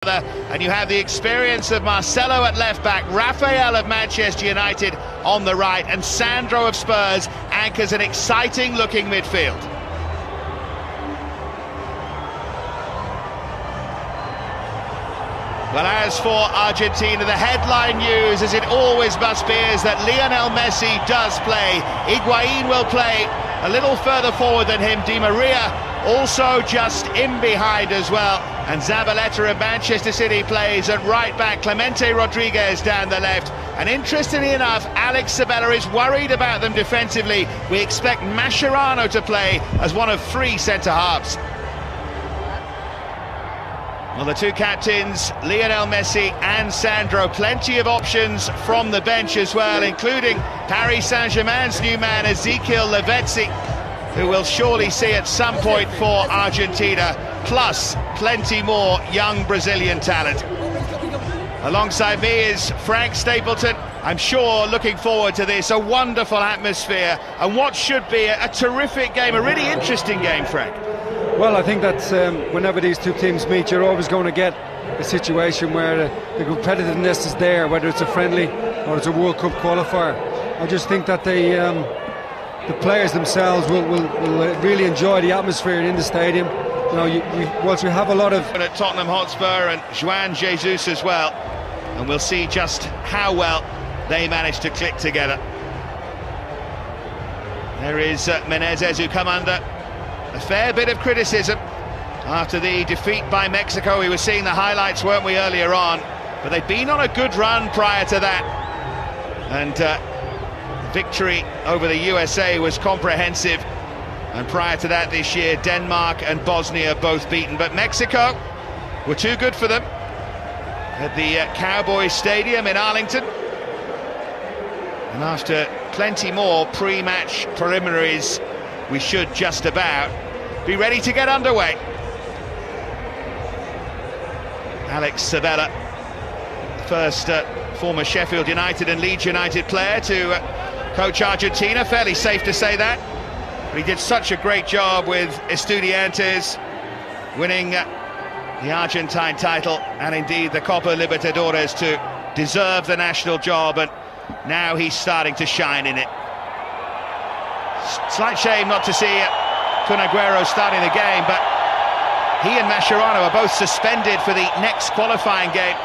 And you have the experience of Marcelo at left back, Rafael of Manchester United on the right, and Sandro of Spurs anchors an exciting looking midfield. Well, as for Argentina, the headline news, as it always must be, is that Lionel Messi does play. Higuain will play a little further forward than him. Di Maria also just in behind as well. And Zabaleta of Manchester City plays at right back, Clemente Rodriguez down the left. And interestingly enough, Alex Sabella is worried about them defensively. We expect Mascherano to play as one of three centre-halves. Well, the two captains, Lionel Messi and Sandro, plenty of options from the bench as well, including Paris Saint-Germain's new man, Ezekiel Lavezzi, who will surely see at some point for Argentina, plus plenty more young Brazilian talent. Alongside me is Frank Stapleton. I'm sure looking forward to this, a wonderful atmosphere, and what should be a terrific game, a really interesting game, Frank. Well, I think that whenever these two teams meet, you're always going to get a situation where the competitiveness is there, whether it's a friendly or it's a World Cup qualifier. I just think that the players themselves will really enjoy the atmosphere in the stadium. You know, whilst we have a lot of... At Tottenham Hotspur and Juan Jesus as well, and we'll see just how well they manage to click together. There is Menezes, who come under a fair bit of criticism after the defeat by Mexico. We were seeing the highlights, weren't we, earlier on? But they'd been on a good run prior to that. And victory over the USA was comprehensive. And prior to that this year, Denmark and Bosnia both beaten. But Mexico were too good for them at the Cowboys Stadium in Arlington. And after plenty more pre-match preliminaries, we should just about be ready to get underway. Alex Sabella, first former Sheffield United and Leeds United player to coach Argentina, fairly safe to say that. But he did such a great job with Estudiantes, winning the Argentine title and indeed the Copa Libertadores to deserve the national job, and now he's starting to shine in it. Slight shame not to see Kun Agüero starting the game, but he and Mascherano are both suspended for the next qualifying game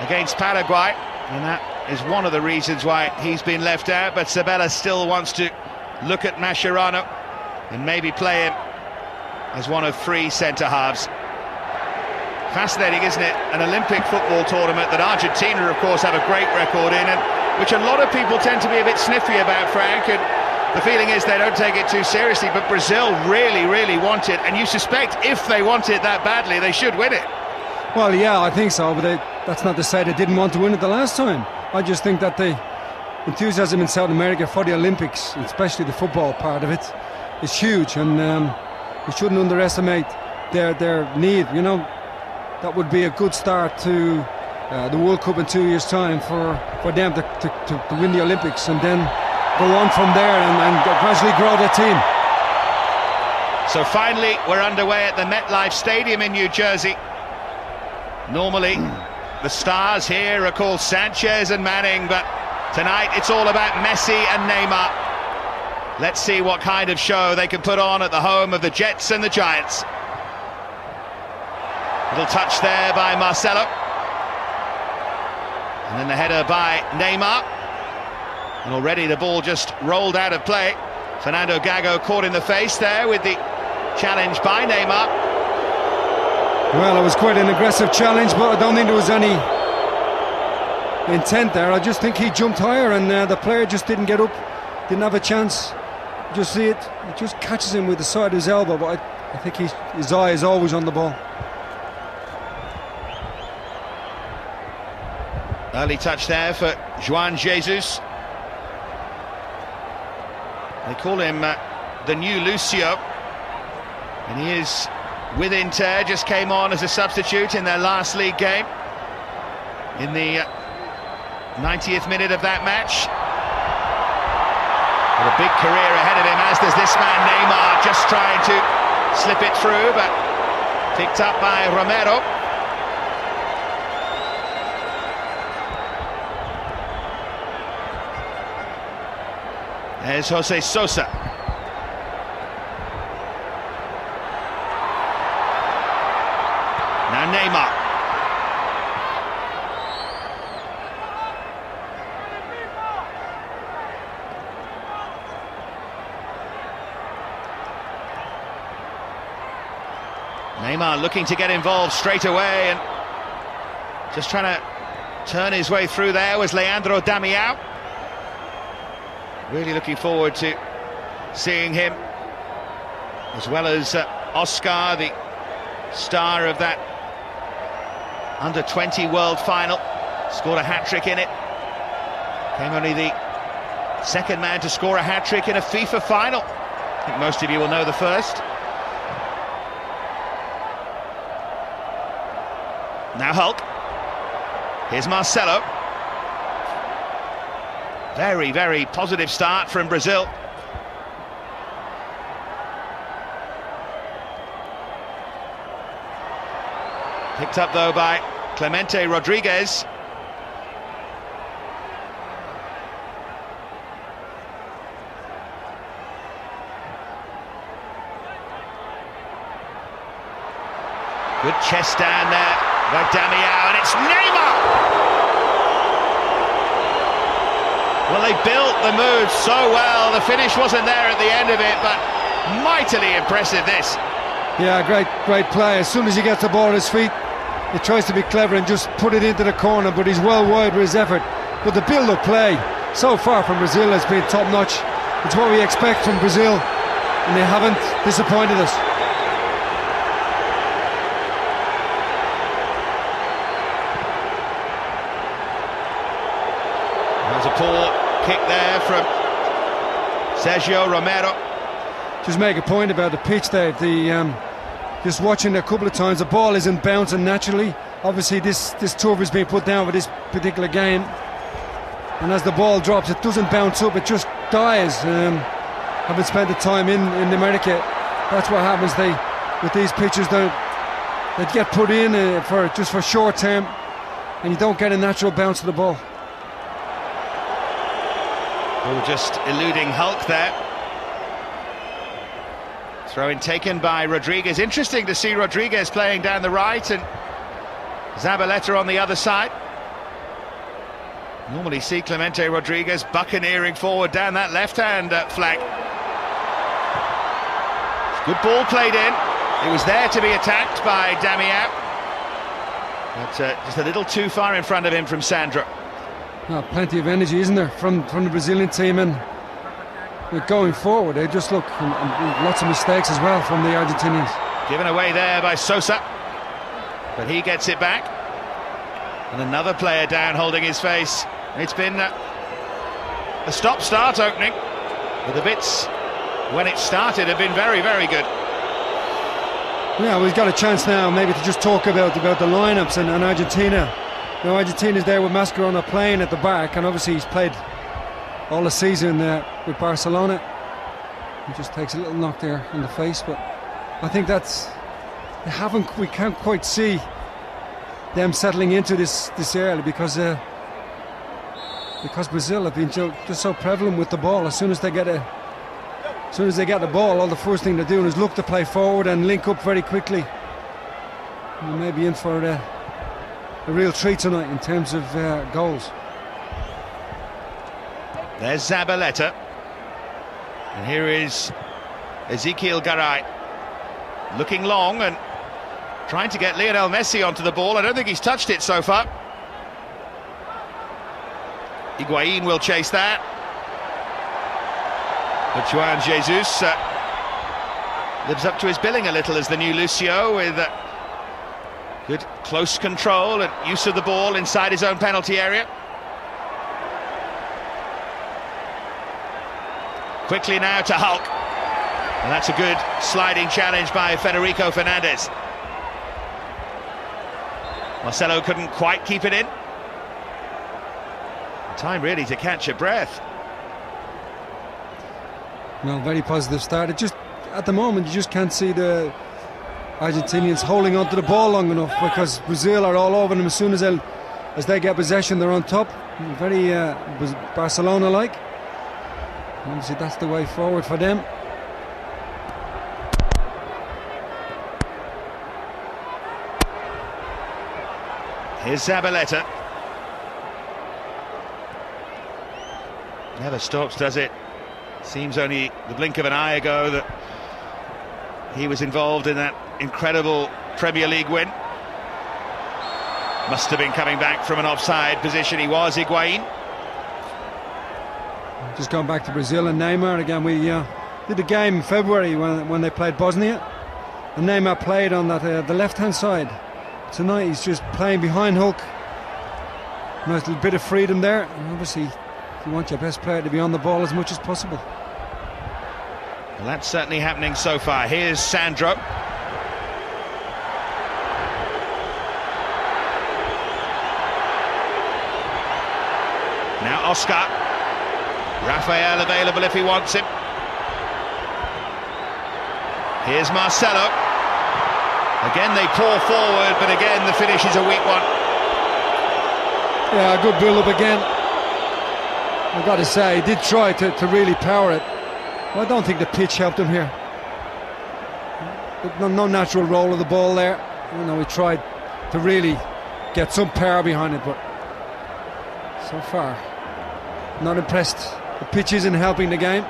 against Paraguay, and that is one of the reasons why he's been left out. But Sabella still wants to look at Mascherano and maybe play him as one of three centre-halves. Fascinating, isn't it? An Olympic football tournament that Argentina, of course, have a great record in, and which a lot of people tend to be a bit sniffy about, Frank, and the feeling is they don't take it too seriously, but Brazil really, really want it, and you suspect if they want it that badly, they should win it. Well, yeah, I think so, but that's not to say they didn't want to win it the last time. I just think that the enthusiasm in South America for the Olympics, especially the football part of it, is huge, and we shouldn't underestimate their need. You know, that would be a good start to the World Cup in 2 years' time for them to win the Olympics, and then go on from there and gradually grow their team. So finally we're underway at the MetLife Stadium in New Jersey. Normally the stars here are called Sanchez and Manning, but tonight it's all about Messi and Neymar. Let's see what kind of show they can put on at the home of the Jets and the Giants. Little touch there by Marcelo, and then the header by Neymar. And already the ball just rolled out of play. Fernando Gago caught in the face there with the challenge by Neymar. Well, it was quite an aggressive challenge, but I don't think there was any intent there. I just think he jumped higher, and the player just didn't get up, didn't have a chance. Just see it just catches him with the side of his elbow, but I think his eye is always on the ball. Early touch there for Juan Jesus. They call him the new Lucio, and he is with Inter, just came on as a substitute in their last league game in the 90th minute of that match. With a big career ahead of him, as does this man Neymar, just trying to slip it through, but picked up by Romero. There's Jose Sosa. Now Neymar. Neymar looking to get involved straight away and just trying to turn his way through. There was Leandro Damião. Really looking forward to seeing him, as well as Oscar, the star of that under-20 World Final. Scored a hat-trick in it. Came only the second man to score a hat-trick in a FIFA final. I think most of you will know the first. Now Hulk. Here's Marcelo. Very, very positive start from Brazil. Picked up though by Clemente Rodriguez. Good chest down there by Damião, and it's Neymar! Well, they built the move so well. The finish wasn't there at the end of it, but mightily impressive this. Yeah, great play. As soon as he gets the ball at his feet, he tries to be clever and just put it into the corner, but he's well wide with his effort. But the build-up play so far from Brazil has been top-notch. It's what we expect from Brazil, and they haven't disappointed us. There's a poor kick there from Sergio Romero. Just make a point about the pitch, Dave. Just watching a couple of times, the ball isn't bouncing naturally. Obviously this turf has been put down for this particular game, and as the ball drops, it doesn't bounce up, it just dies. Having spent the time in America, that's what happens. With these pitches, they get put in for short term, and you don't get a natural bounce of the ball. Oh, just eluding Hulk there. Throw-in taken by Rodriguez. Interesting to see Rodriguez playing down the right and Zabaleta on the other side. Normally see Clemente Rodriguez buccaneering forward down that left-hand flank. Good ball played in. It was there to be attacked by Damião, but just a little too far in front of him from Sandro. Oh, plenty of energy, isn't there, from the Brazilian team, and going forward, they just look, and lots of mistakes as well from the Argentinians. Given away there by Sosa, but he gets it back. And another player down holding his face. It's been a stop-start opening, but the bits when it started have been very, very good. Yeah, we've got a chance now maybe to just talk about the lineups and Argentina. Now Argentina's there with Mascherano playing at the back, and obviously he's played all the season with Barcelona. He just takes a little knock there in the face, but I think we can't quite see them settling into this early because Brazil have been just so prevalent with the ball. As soon as they get the ball, all the first thing they're doing is look to play forward and link up very quickly. We may be in for a real treat tonight in terms of goals. There's Zabaleta, and here is Ezequiel Garay, looking long and trying to get Lionel Messi onto the ball. I don't think he's touched it so far. Higuain will chase that, but Juan Jesus lives up to his billing a little as the new Lucio, with good close control and use of the ball inside his own penalty area. Quickly now to Hulk, and that's a good sliding challenge by Federico Fernandez. Marcelo couldn't quite keep it in. Time really to catch your breath. No, very positive start. It just, at the moment, you just can't see the Argentinians holding onto the ball long enough, because Brazil are all over them as soon as they get possession. They're on top, very Barcelona-like. Obviously that's the way forward for them. Here's Zabaleta. Never stops, does it? Seems only the blink of an eye ago that he was involved in that incredible Premier League win. Must have been coming back from an offside position. He was Higuain. Just going back to Brazil and Neymar again. We did a game in February when they played Bosnia, and Neymar played on that the left-hand side. Tonight he's just playing behind Hulk. Nice little bit of freedom there, and obviously you want your best player to be on the ball as much as possible. Well, that's certainly happening so far. Here's Sandro. Now Oscar. Rafael available if he wants him. Here's Marcelo. Again they pour forward, but again the finish is a weak one. Yeah, good build-up again. I've got to say, he did try to really power it. Well, I don't think the pitch helped him here. No natural roll of the ball there. You know, he tried to really get some power behind it, but so far, not impressed. The pitch isn't helping the game.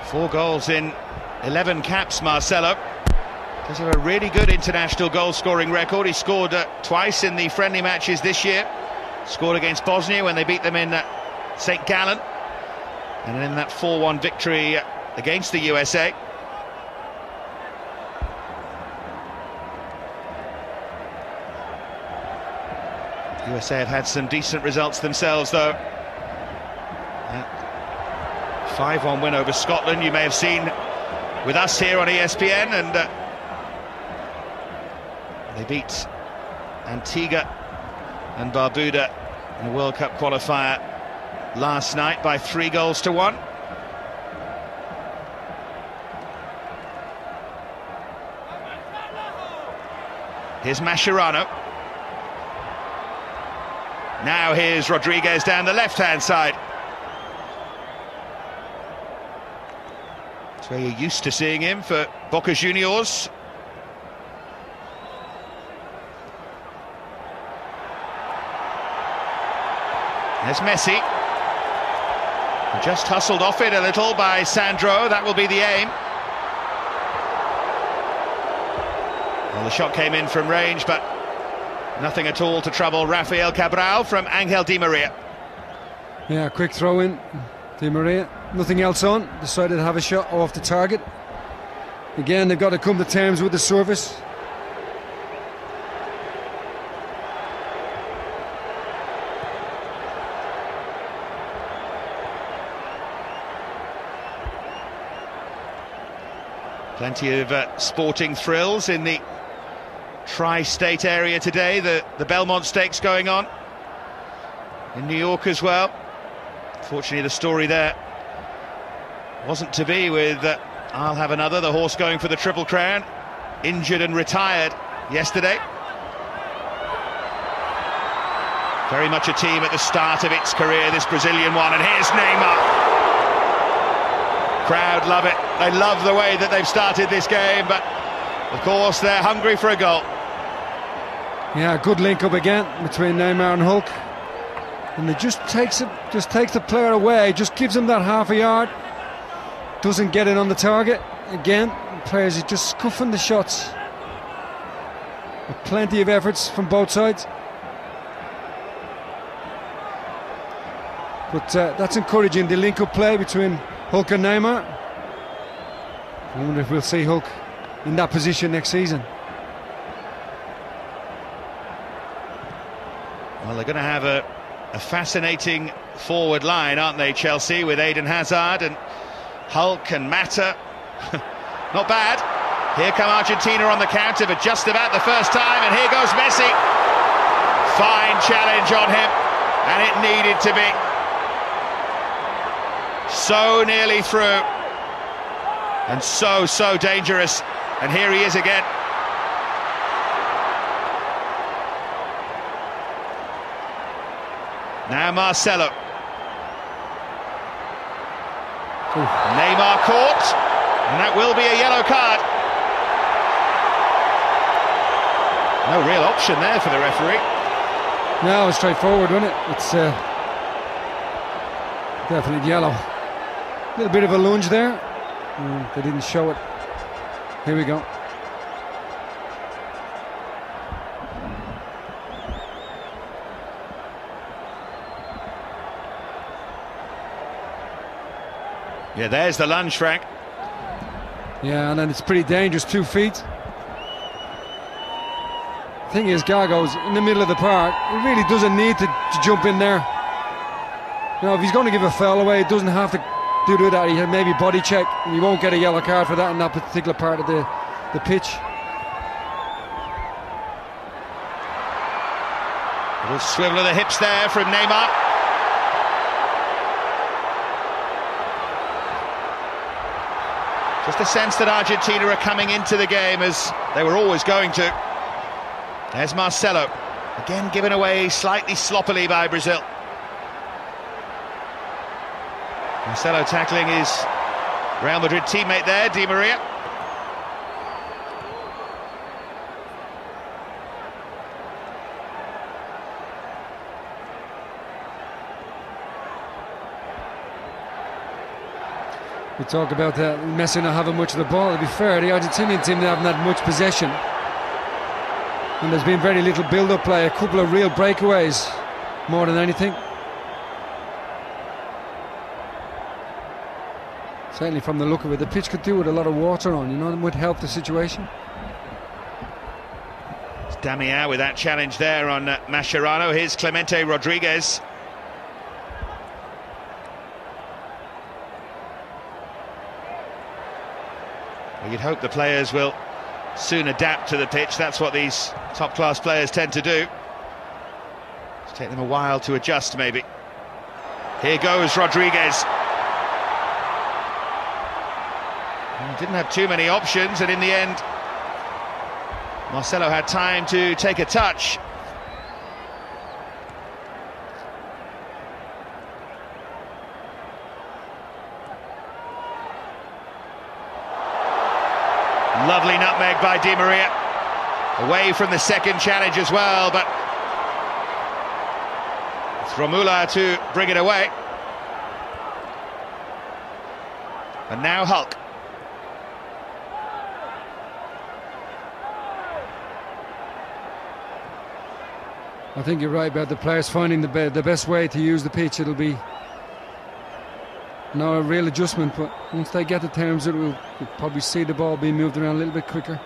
4 goals in 11 caps, Marcelo. Does have a really good international goal-scoring record. He scored twice in the friendly matches this year. Scored against Bosnia when they beat them in St. Gallen, and in that 4-1 victory against the USA. USA have had some decent results themselves, though. 5-1 win over Scotland, you may have seen with us here on ESPN, and they beat Antigua and Barbuda in the World Cup qualifier last night by 3-1. Here's Mascherano. Now here's Rodriguez down the left-hand side. That's where you're used to seeing him for Boca Juniors. There's Messi. Just hustled off it a little by Sandro. That will be the aim. Well, the shot came in from range, but nothing at all to trouble Rafael Cabral from Angel Di Maria. Yeah, quick throw in. Di Maria, nothing else on. Decided to have a shot off the target. Again, they've got to come to terms with the service. Plenty of sporting thrills in the tri-state area today. The Belmont Stakes going on in New York as well. Fortunately, the story there wasn't to be with I'll Have Another, the horse going for the Triple Crown, injured and retired yesterday. Very much a team at the start of its career, this Brazilian one, and here's Neymar. Crowd love it. They love the way that they've started this game, but of course they're hungry for a goal. Yeah, good link up again between Neymar and Hulk, and it just takes the player away, just gives him that half a yard, doesn't get it on the target. Again, the players are just scuffing the shots with plenty of efforts from both sides, but that's encouraging, the link up play between Hulk and Neymar. I wonder if we'll see Hulk in that position next season. Well, they're going to have a fascinating forward line, aren't they, Chelsea, with Eden Hazard and Hulk and Mata. Not bad. Here come Argentina on the counter for just about the first time, and here goes Messi. Fine challenge on him, and it needed to be. So nearly through, and so dangerous, and here he is again. Now Marcelo. Neymar caught, and that will be a yellow card. No real option there for the referee. No, it's straightforward, wasn't it? It's definitely yellow. A little bit of a lunge there. They didn't show it. Here we go. Yeah, there's the lunge, Frank. Yeah, and then it's pretty dangerous, 2 feet. Thing is, Gargo's in the middle of the park. He really doesn't need to jump in there. You know, if he's going to give a foul away, he doesn't have to do that. He had maybe body check, and you won't get a yellow card for that in that particular part of the pitch. A little swivel of the hips there from Neymar. Just a sense that Argentina are coming into the game as they were always going to. There's Marcelo, again given away slightly sloppily by Brazil. Marcelo tackling his Real Madrid teammate there, Di Maria. We talk about Messi not having much of the ball. To be fair, the Argentinian team haven't had much possession. And there's been very little build-up play, a couple of real breakaways, more than anything. Certainly from the look of it, the pitch could do with a lot of water on, you know, it would help the situation. It's Damião with that challenge there on Mascherano. Here's Clemente Rodriguez. Well, you'd hope the players will soon adapt to the pitch. That's what these top-class players tend to do. It'll take them a while to adjust, maybe. Here goes Rodriguez. Didn't have too many options, and in the end, Marcelo had time to take a touch. Lovely nutmeg by Di Maria. Away from the second challenge as well, but it's Romula to bring it away. And now Hulk. I think you're right about the players finding the best way to use the pitch. It'll be no real adjustment, but once they get the terms, we'll probably see the ball being moved around a little bit quicker.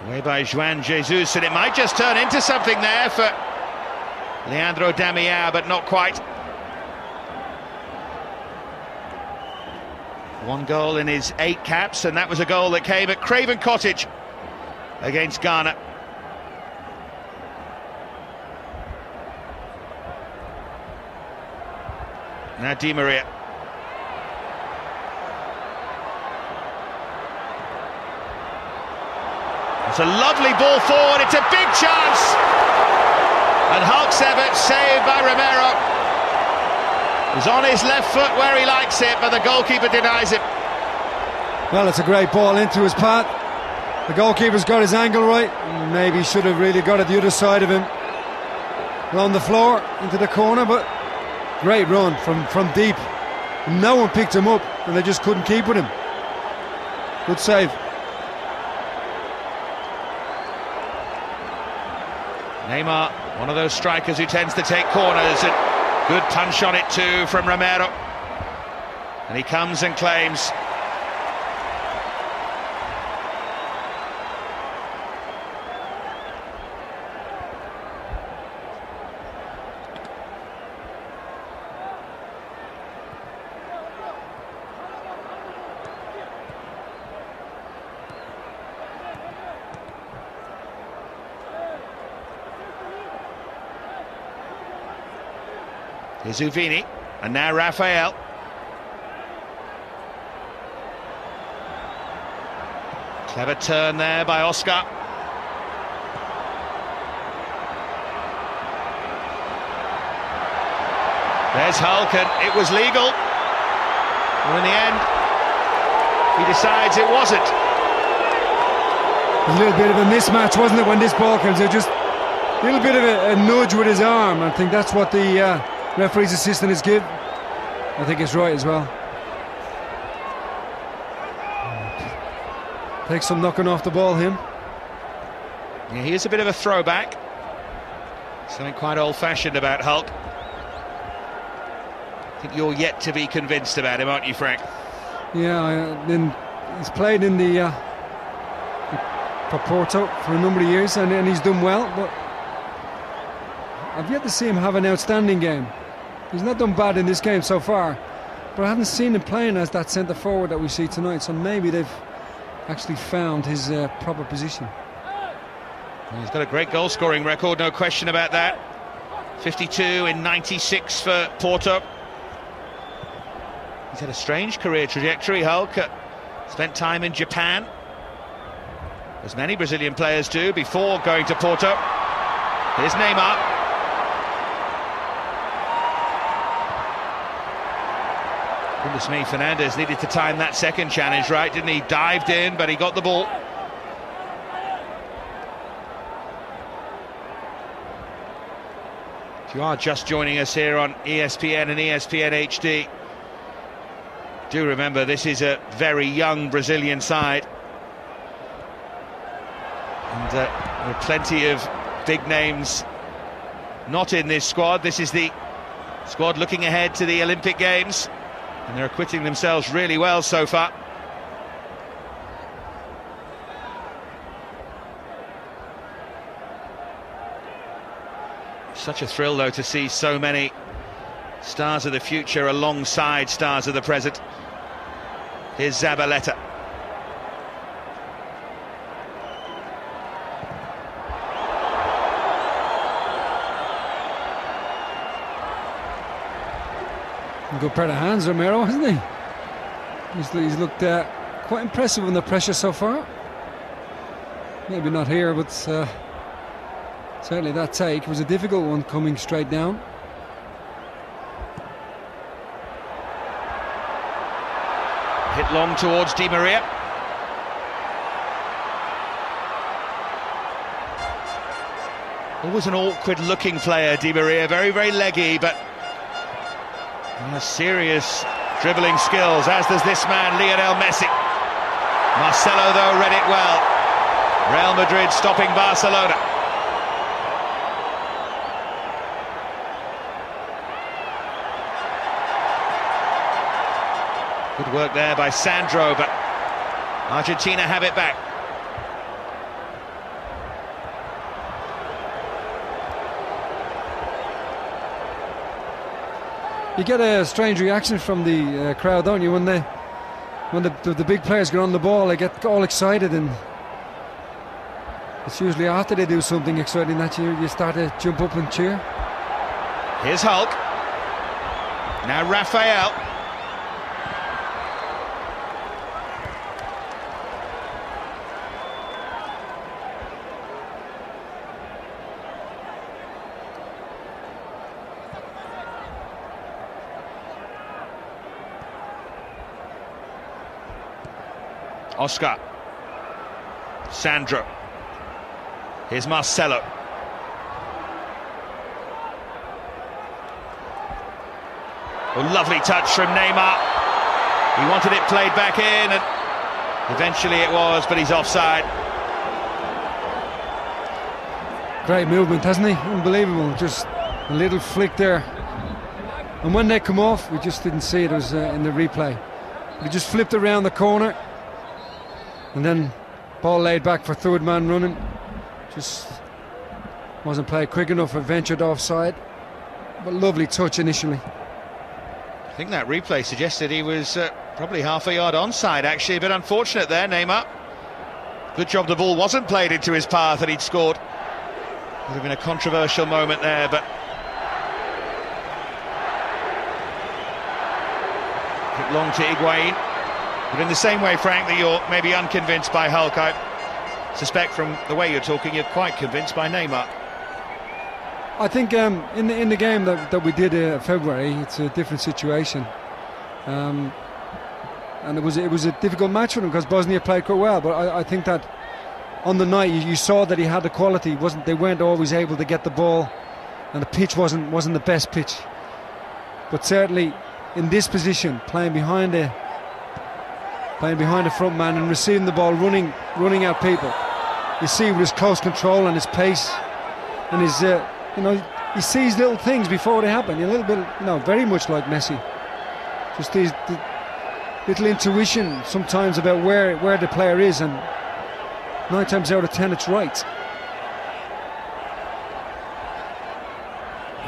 Away by Juan Jesus, and it might just turn into something there for Leandro Damião, but not quite. One goal in his 8 caps, and that was a goal that came at Craven Cottage against Ghana. Now Di Maria. It's a lovely ball forward, it's a big chance! And Hulk's effort saved by Romero. He's on his left foot where he likes it, but the goalkeeper denies him. Well, it's a great ball into his path. The goalkeeper's got his angle right. Maybe he should have really got it the other side of him. On the floor, into the corner, but great run from deep. No one picked him up, and they just couldn't keep with him. Good save. Neymar, one of those strikers who tends to take corners, and good punch on it too from Romero. And he comes and claims. Here's Uvini, and now Rafael. Clever turn there by Oscar. There's Hulk, and it was legal. Well, in the end, he decides it wasn't. A little bit of a mismatch, wasn't it, when this ball comes out? Just a little bit of a nudge with his arm. I think that's what the referee's assistant has given. I think it's right as well. Takes some knocking off the ball, him. Yeah, he is a bit of a throwback. Something quite old-fashioned about Hulk. I think you're yet to be convinced about him, aren't you, Frank? Yeah, he's played in the for Porto for a number of years, and he's done well, but I've yet to see him have an outstanding game. He's not done bad in this game so far, but I haven't seen him playing as that centre forward that we see tonight, so maybe they've actually found his proper position. Well, he's got a great goal-scoring record, no question about that. 52 in 96 for Porto. He's had a strange career trajectory, Hulk. Spent time in Japan, as many Brazilian players do, before going to Porto. Here's Neymar. Goodness me, Fernandes needed to time that second challenge right, didn't he? Dived in, but he got the ball. If you are just joining us here on ESPN and ESPN HD, do remember this is a very young Brazilian side. And there are plenty of big names not in this squad. This is the squad looking ahead to the Olympic Games, and they're acquitting themselves really well so far. Such a thrill, though, to see so many stars of the future alongside stars of the present. Here's Zabaleta. Good pair of hands, Romero, hasn't he? He's looked quite impressive under pressure so far. Maybe not here, but certainly that take was a difficult one, coming straight down. Hit long towards Di Maria. Always an awkward-looking player, Di Maria. Very, very leggy, but serious dribbling skills, as does this man, Lionel Messi. Marcelo, though, read it well. Real Madrid stopping Barcelona. Good work there by Sandro, but Argentina have it back. You get a strange reaction from the crowd, don't you, when the big players get on the ball? They get all excited, and it's usually after they do something exciting that you start to jump up and cheer. Here's Hulk. Now Rafael. Oscar. Sandro. Here's Marcelo. A lovely touch from Neymar. He wanted it played back in, and eventually it was, but he's offside. Great movement, hasn't he? Unbelievable. Just a little flick there. And when they come off, we just didn't see it. It was in the replay. He just flipped around the corner, and then ball laid back for third man running. Just wasn't played quick enough, or ventured offside. But lovely touch initially. I think that replay suggested he was probably half a yard onside, actually. A bit unfortunate there, Neymar. Good job the ball wasn't played into his path and he'd scored. Would have been a controversial moment there, but hit long to Higuain. But in the same way, Frank, that you're maybe unconvinced by Hulk, I suspect from the way you're talking, you're quite convinced by Neymar. I think in the game that we did February, it's a different situation, and it was a difficult match for them because Bosnia played quite well. But I think that on the night you saw that he had the quality. They weren't always able to get the ball, and the pitch wasn't the best pitch. But certainly in this position, playing behind the front man and receiving the ball, running at people, you see with his close control and his pace and his he sees little things before they happen. A little bit, very much like Messi. Just the little intuition sometimes about where the player is, and 9 times out of 10 it's right.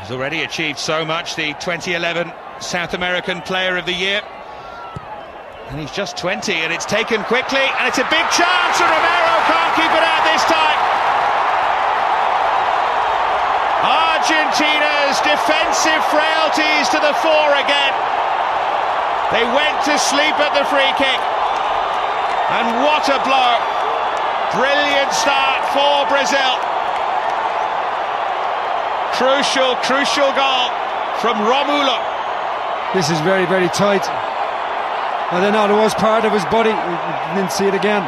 He's already achieved so much, the 2011 South American Player of the Year. And he's just 20, and it's taken quickly, and it's a big chance, and Romero can't keep it out this time. Argentina's defensive frailties to the fore again. They went to sleep at the free kick, and what a blow. Brilliant start for Brazil. Crucial goal from Romulo. This is very, very tight. I don't know, there was part of his body, we didn't see it again,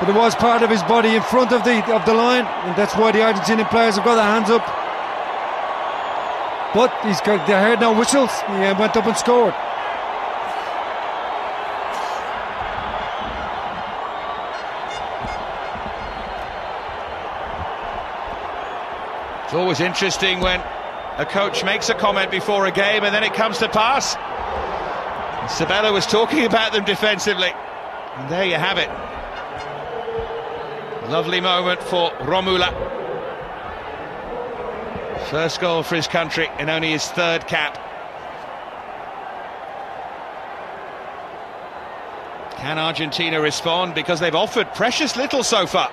but there was part of his body in front of the line, and that's why the Argentinian players have got their hands up. But they heard no whistles. He went up and scored. It's always interesting when a coach makes a comment before a game and then it comes to pass. Sabella was talking about them defensively, and there you have it. Lovely moment for Romula. First goal for his country in only his 3rd cap. Can Argentina respond? Because they've offered precious little so far.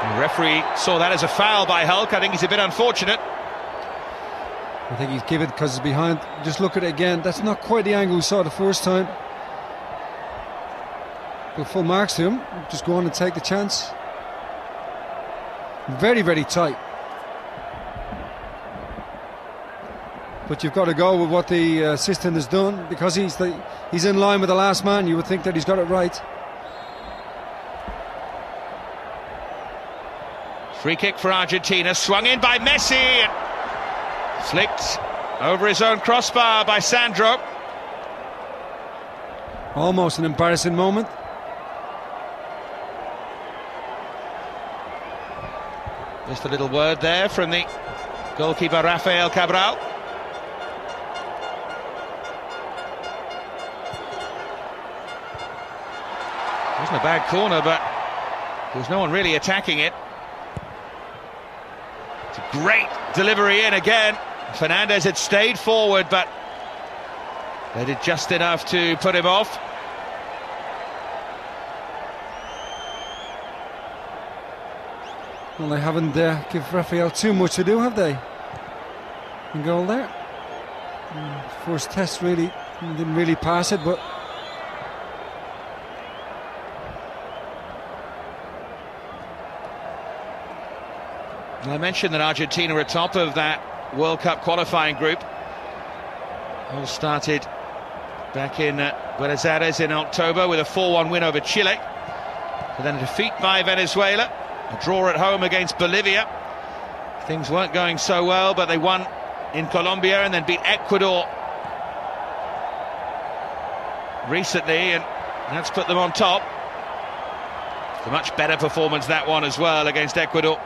The referee saw that as a foul by Hulk. I think he's a bit unfortunate. I think he's given it because he's behind. Just look at it again. That's not quite the angle we saw the first time. But full marks to him. Just go on and take the chance. Very, very tight. But you've got to go with what the assistant has done, because he's in line with the last man. You would think that he's got it right. Free kick for Argentina, swung in by Messi, flicked over his own crossbar by Sandro. Almost an embarrassing moment. Just a little word there from the goalkeeper Rafael Cabral. It wasn't a bad corner, but there was no one really attacking it. It's a great delivery in again. Fernandez had stayed forward, but they did just enough to put him off. Well, they haven't give Rafael too much to do, have they? In goal there. First test, really didn't really pass it, but I mentioned that Argentina are top of that World Cup qualifying group. All started back in Buenos Aires in October with a 4-1 win over Chile, but then a defeat by Venezuela, a draw at home against Bolivia. Things weren't going so well, but they won in Colombia and then beat Ecuador recently, and that's put them on top. It's a much better performance, that one as well, against Ecuador.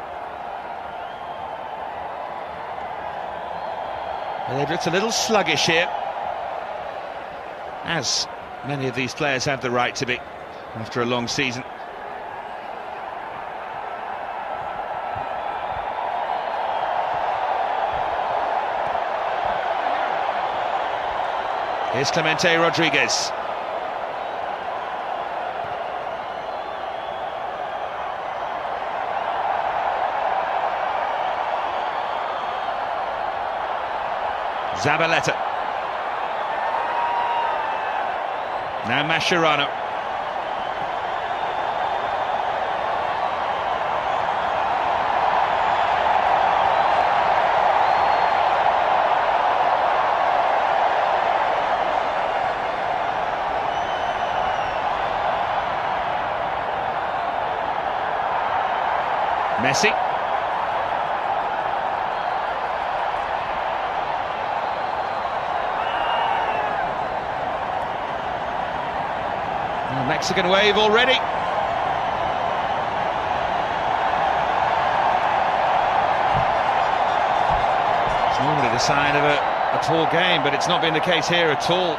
They've looked a little sluggish here, as many of these players have the right to be after a long season. Here's Clemente Rodriguez. Zabaleta. Now Mascherano. Messi. Well, Mexican wave already. It's normally the sign of a tall game, but it's not been the case here at all.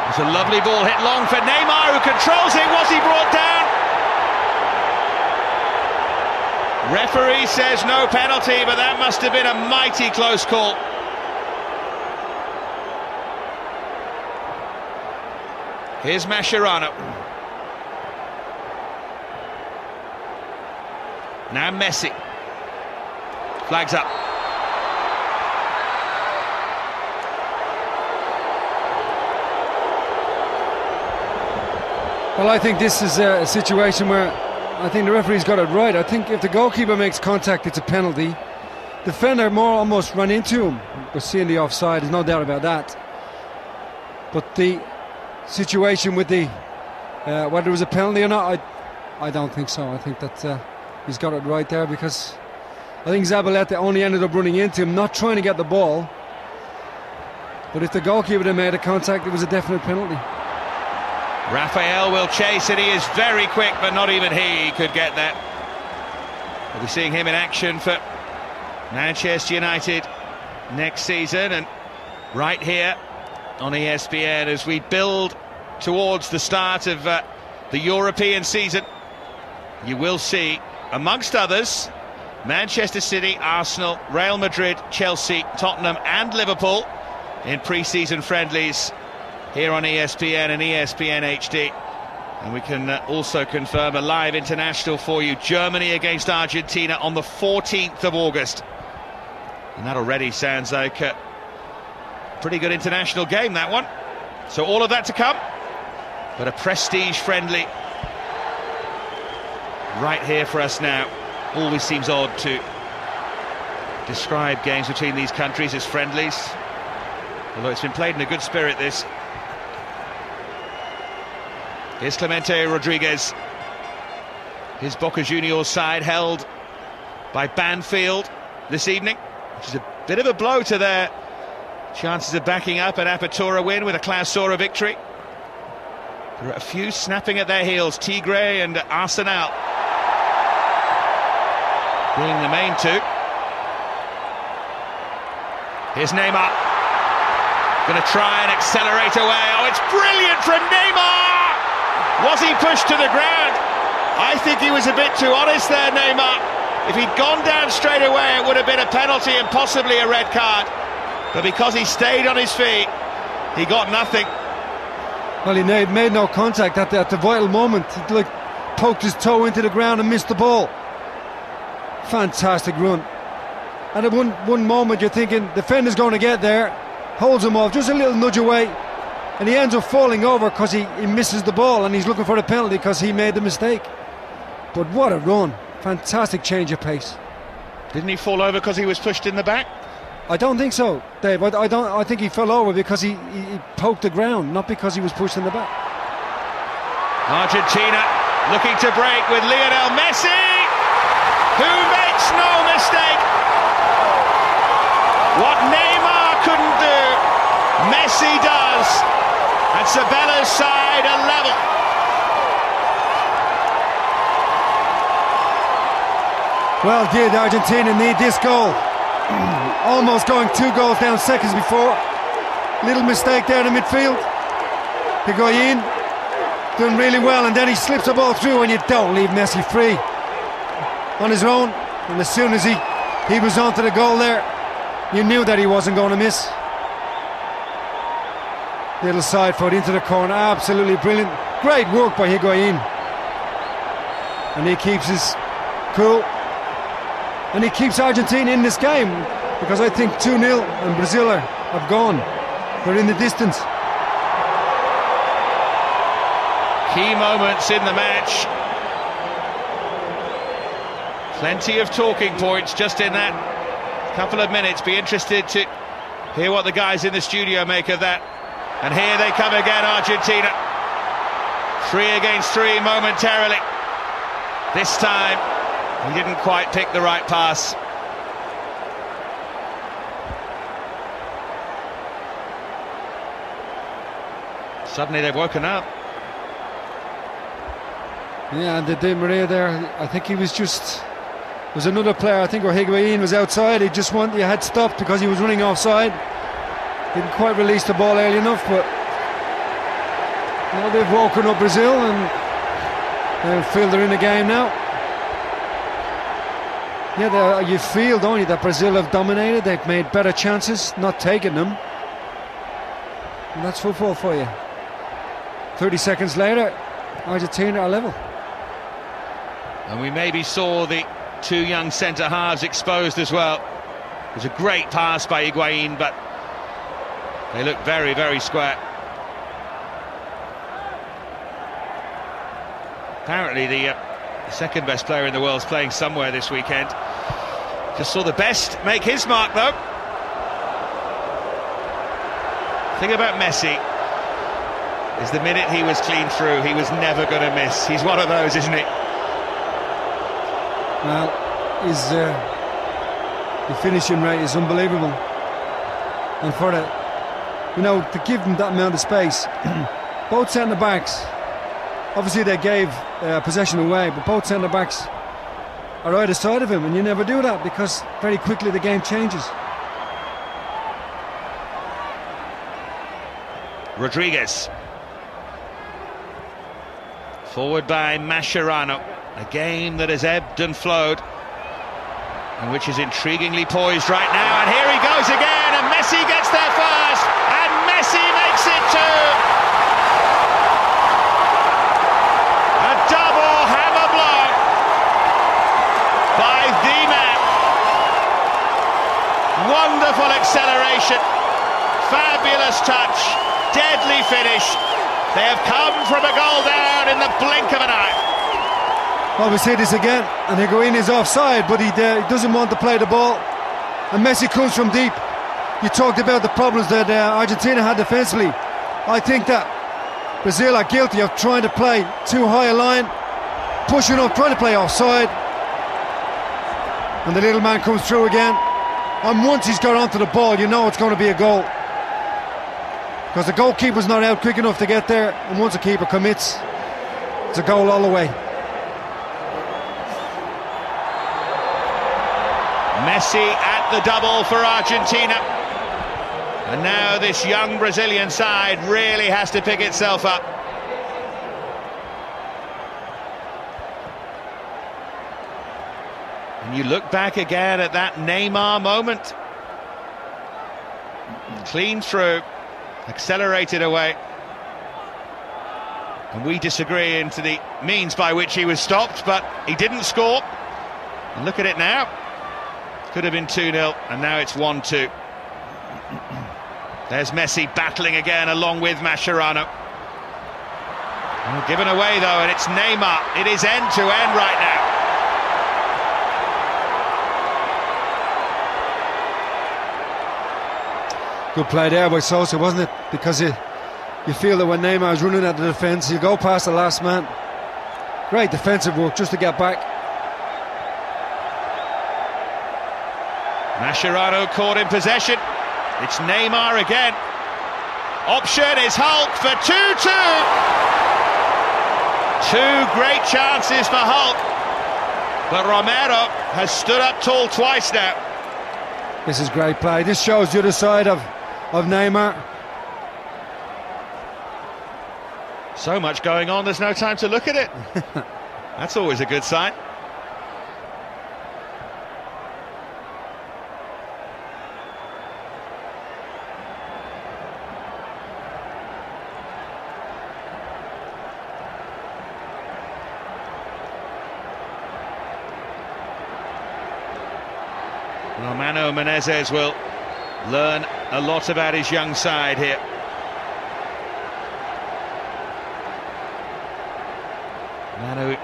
It's a lovely ball hit long for Neymar, who controls it. Was he brought down? Referee says no penalty, but that must have been a mighty close call. Here's Mascherano. Now Messi. Flags up. Well, I think this is a situation where I think the referee's got it right. I think if the goalkeeper makes contact, it's a penalty. Defender almost run into him. We're seeing the offside, there's no doubt about that. But the situation with the whether it was a penalty or not, I don't think so. I think that he's got it right there, because I think Zabaleta only ended up running into him, not trying to get the ball. But if the goalkeeper had made a contact, it was a definite penalty. Rafael will chase it. He is very quick, but not even he could get that. We'll be seeing him in action for Manchester United next season, and right here on ESPN as we build towards the start of the European season. You will see, amongst others, Manchester City, Arsenal, Real Madrid, Chelsea, Tottenham and Liverpool in pre-season friendlies here on ESPN and ESPN HD. And we can also confirm a live international for you. Germany against Argentina on the 14th of August. And that already sounds like a pretty good international game, that one. So all of that to come. But a prestige friendly right here for us now. Always seems odd to describe games between these countries as friendlies, although it's been played in a good spirit, this. Here's Clemente Rodriguez. His Boca Juniors side held by Banfield this evening, which is a bit of a blow to their chances of backing up an Apertura win with a Clausura victory. There are a few snapping at their heels, Tigre and Arsenal being the main two. Here's Neymar. Going to try and accelerate away. Oh, it's brilliant from Neymar! Was he pushed to the ground? I think he was a bit too honest there, Neymar. If he'd gone down straight away, it would have been a penalty and possibly a red card. But because he stayed on his feet, he got nothing. Well, he made no contact at the vital moment. He poked his toe into the ground and missed the ball. Fantastic run. And at one moment you're thinking, defender's going to get there, holds him off, just a little nudge away, and he ends up falling over because he misses the ball, and he's looking for the penalty because he made the mistake. But what a run. Fantastic change of pace. Didn't he fall over because he was pushed in the back? I don't think so, Dave. I think he fell over because he poked the ground, not because he was pushed in the back. Argentina looking to break with Lionel Messi, who makes no mistake. What Neymar couldn't do, Messi does. And Sabella's side are level. Well, did Argentina need this goal? Almost going 2 goals down seconds before. Little mistake there in the midfield. Higuain doing really well, and then he slips the ball through, and you don't leave Messi free on his own. And as soon as he was onto the goal there, you knew that he wasn't going to miss. Little side foot into the corner, absolutely brilliant. Great work by Higuain. And he keeps his cool. And he keeps Argentina in this game, because I think 2-0 and Brazil have gone. They're in the distance. Key moments in the match. Plenty of talking points just in that couple of minutes. Be interested to hear what the guys in the studio make of that. And here they come again, Argentina. 3 against 3 momentarily. This time, he didn't quite pick the right pass. Suddenly they've woken up. Yeah, and the Di Maria there, I think he was just... There was another player, I think, where Higuain was outside. He had stopped because he was running offside. Didn't quite release the ball early enough, but now they've woken up Brazil and they feel they're in the game now. Yeah, you feel, don't you, that Brazil have dominated. They've made better chances, not taking them. And that's football for you. 30 seconds later, Argentina are level. And we maybe saw the 2 young centre-halves exposed as well. It was a great pass by Higuain, but they look very, very square. Apparently the second best player in the world is playing somewhere this weekend. Just saw the best make his mark though. Thing about Messi is the minute he was clean through, he was never going to miss. He's one of those, isn't he? Well, the finishing rate is unbelievable. And for it, to give them that amount of space, both centre-backs, obviously they gave possession away, but both centre-backs are either side of him, and you never do that because very quickly the game changes. Rodriguez. Forward by Mascherano. A game that has ebbed and flowed, and which is intriguingly poised right now. And here he goes again, and Messi gets there first, and Messi makes it too. A double hammer blow by the man. Wonderful acceleration, fabulous touch, deadly finish. They have come from a goal down in the blink of an eye. Well, we see this again, and Higuain is offside, but he doesn't want to play the ball, and Messi comes from deep. You talked about the problems that Argentina had defensively. I think that Brazil are guilty of trying to play too high a line, pushing up, trying to play offside, and the little man comes through again, and once he's got onto the ball, you know it's going to be a goal, because the goalkeeper's not out quick enough to get there, and once the keeper commits, it's a goal all the way. Messi at the double for Argentina, and now this young Brazilian side really has to pick itself up. And you look back again at that Neymar moment, clean through, accelerated away, and we disagree into the means by which he was stopped, but he didn't score. And look at it now. Could have been 2-0, and now it's 1-2. There's Messi battling again along with Mascherano. Given away though, and it's Neymar. It is end-to-end right now. Good play there by Sosa, wasn't it? Because you feel that when Neymar is running at the defence, he'll go past the last man. Great defensive work just to get back. Mascherano caught in possession. It's Neymar again. Option is Hulk for 2-2. 2 great chances for Hulk, but Romero has stood up tall twice now. This is great play. This shows the other side of Neymar. So much going on, there's no time to look at it. That's always a good sign. Mano Menezes will learn a lot about his young side here. Mano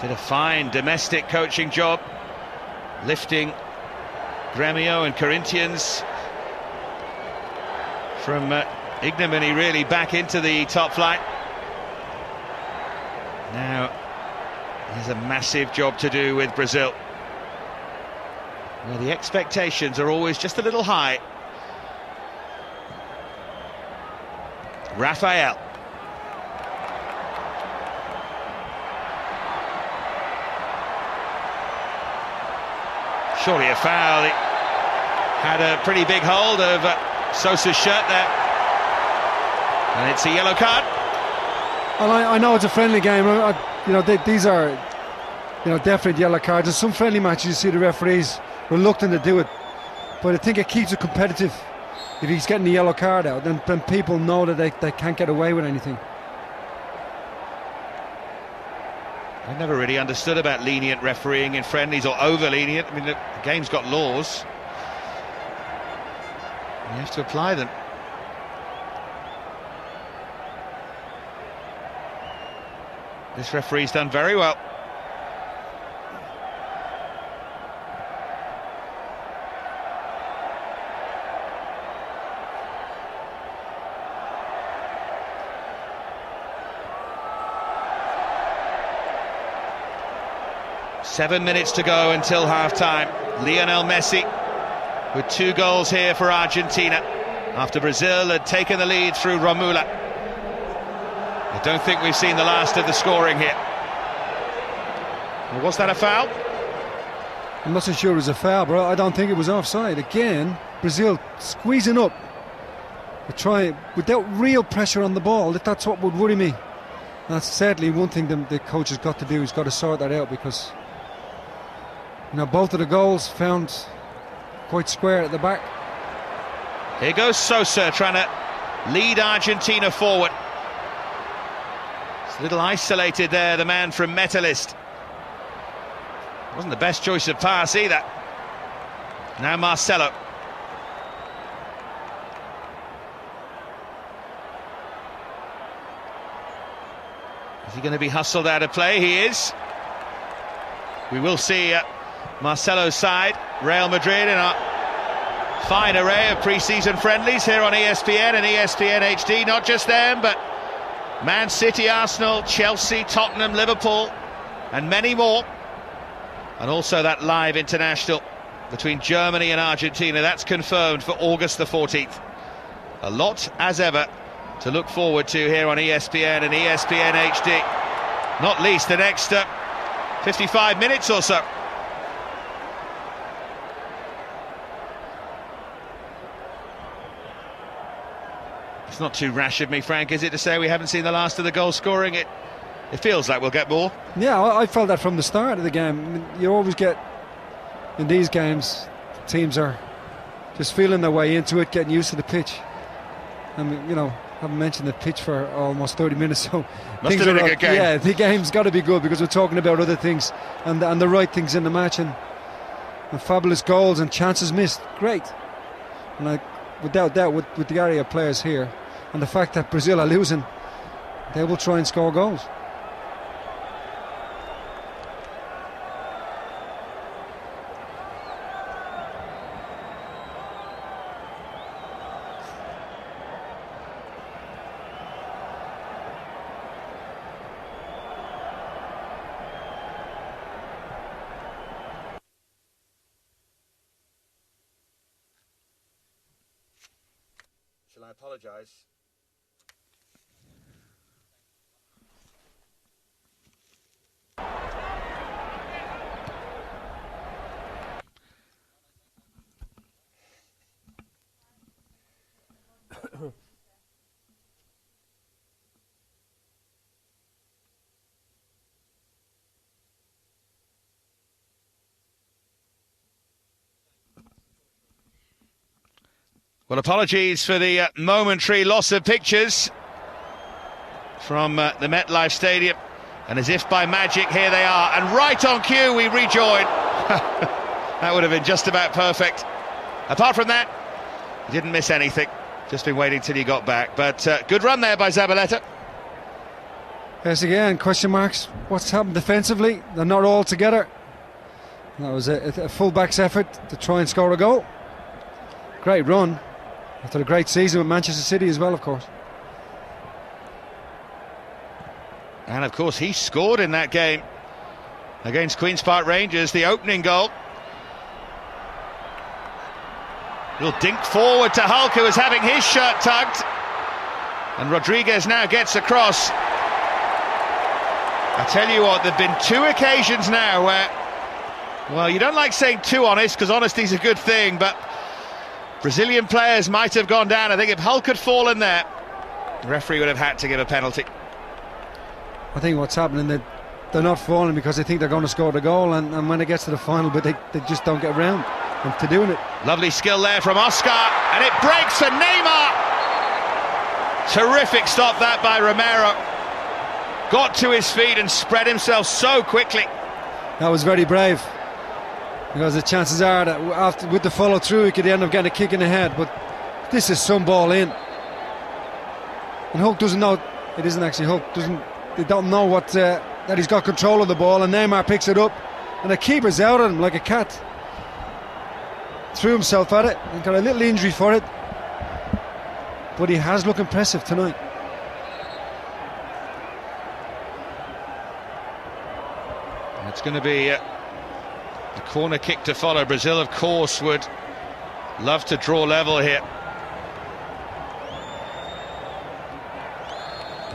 did a fine domestic coaching job, lifting Gremio and Corinthians from ignominy really back into the top flight. Now there's a massive job to do with Brazil. Well, the expectations are always just a little high. Rafael. Surely a foul. It had a pretty big hold of Sosa's shirt there. And it's a yellow card. Well, I know it's a friendly game. These are, definite yellow cards. In some friendly matches, you see the referees reluctant to do it. But I think it keeps it competitive. If he's getting the yellow card out, then people know that they can't get away with anything. I've never really understood about lenient refereeing in friendlies or over-lenient. I mean, the game's got laws. You have to apply them. This referee's done very well. Seven minutes to go until half-time. Lionel Messi with 2 goals here for Argentina after Brazil had taken the lead through Romula. I don't think we've seen the last of the scoring here. Well, was that a foul? I'm not so sure it was a foul, but I don't think it was offside. Again, Brazil squeezing up, trying without real pressure on the ball. That's what would worry me. That's certainly one thing the coach has got to do. He's got to sort that out, because both of the goals found quite square at the back. Here goes Sosa trying to lead Argentina forward. It's a little isolated there, the man from Metalist. Wasn't the best choice of pass either. Now Marcelo. Is he going to be hustled out of play? He is. We will see Marcelo's side, Real Madrid, in our fine array of pre-season friendlies here on ESPN and ESPN HD. Not just them, but Man City, Arsenal, Chelsea, Tottenham, Liverpool, and many more. And also that live international between Germany and Argentina. That's confirmed for August the 14th. A lot, as ever, to look forward to here on ESPN and ESPN HD. Not least the next 55 minutes or so. It's not too rash of me, Frank, is it, to say we haven't seen the last of the goal scoring? It feels like we'll get more. Yeah, I felt that from the start of the game. I mean, you always get, in these games, teams are just feeling their way into it, getting used to the pitch. I mean, I haven't mentioned the pitch for almost 30 minutes, so must have been a good game. Yeah, the game's got to be good, because we're talking about other things and the right things in the match, and fabulous goals and chances missed. Great. And without doubt, with the area of players here and the fact that Brazil are losing, they will try and score goals. I apologise. Well, apologies for the momentary loss of pictures from the MetLife Stadium. And as if by magic, here they are. And right on cue, we rejoin. That would have been just about perfect. Apart from that, he didn't miss anything. Just been waiting till he got back. But good run there by Zabaleta. Yes, again, question marks. What's happened defensively? They're not all together. That was a full-back's effort to try and score a goal. Great run after a great season with Manchester City as well, of course. And of course he scored in that game against Queen's Park Rangers, the opening goal. Little dink forward to Hulk, who was having his shirt tugged. And Rodriguez now gets across. I tell you what, there have been two occasions now where, well, you don't like saying too honest, because honesty's a good thing, but Brazilian players might have gone down. I think if Hulk had fallen there, the referee would have had to give a penalty. I think what's happening, they're not falling because they think they're going to score the goal, and when it gets to the final, but they just don't get around to doing it. Lovely skill there from Oscar, and it breaks for Neymar. Terrific stop that by Romero. Got to his feet and spread himself so quickly. That was very brave, because the chances are that after with the follow through he could end up getting a kick in the head, but this is some ball in, and Hulk doesn't know. It isn't actually Hulk. They don't know what that he's got control of the ball, and Neymar picks it up, and the keeper's out at him like a cat. Threw himself at it and got a little injury for it, but he has looked impressive tonight. It's going to be a corner kick to follow. Brazil, of course, would love to draw level here.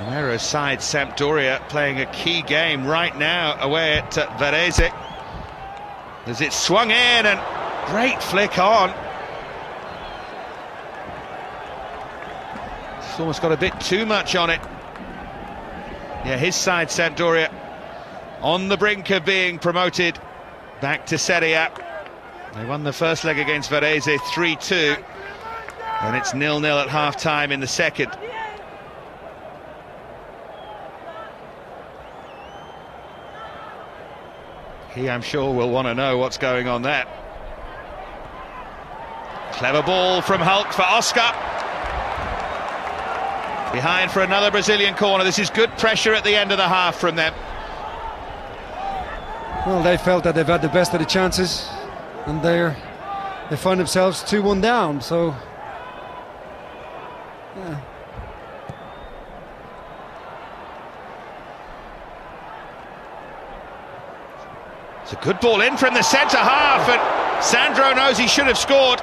Romero's side, Sampdoria, playing a key game right now away at Varese. As it swung in, and great flick on. It's almost got a bit too much on it. Yeah, his side, Sampdoria, on the brink of being promoted back to Serie A. They won the first leg against Varese 3-2, and it's 0-0 at half-time in the second. He, I'm sure, will want to know what's going on there. Clever ball from Hulk for Oscar. Behind for another Brazilian corner. This is good pressure at the end of the half from them. Well, they felt that they've had the best of the chances, and they find themselves 2-1 down, so yeah. It's a good ball in from the centre half, and Sandro knows he should have scored.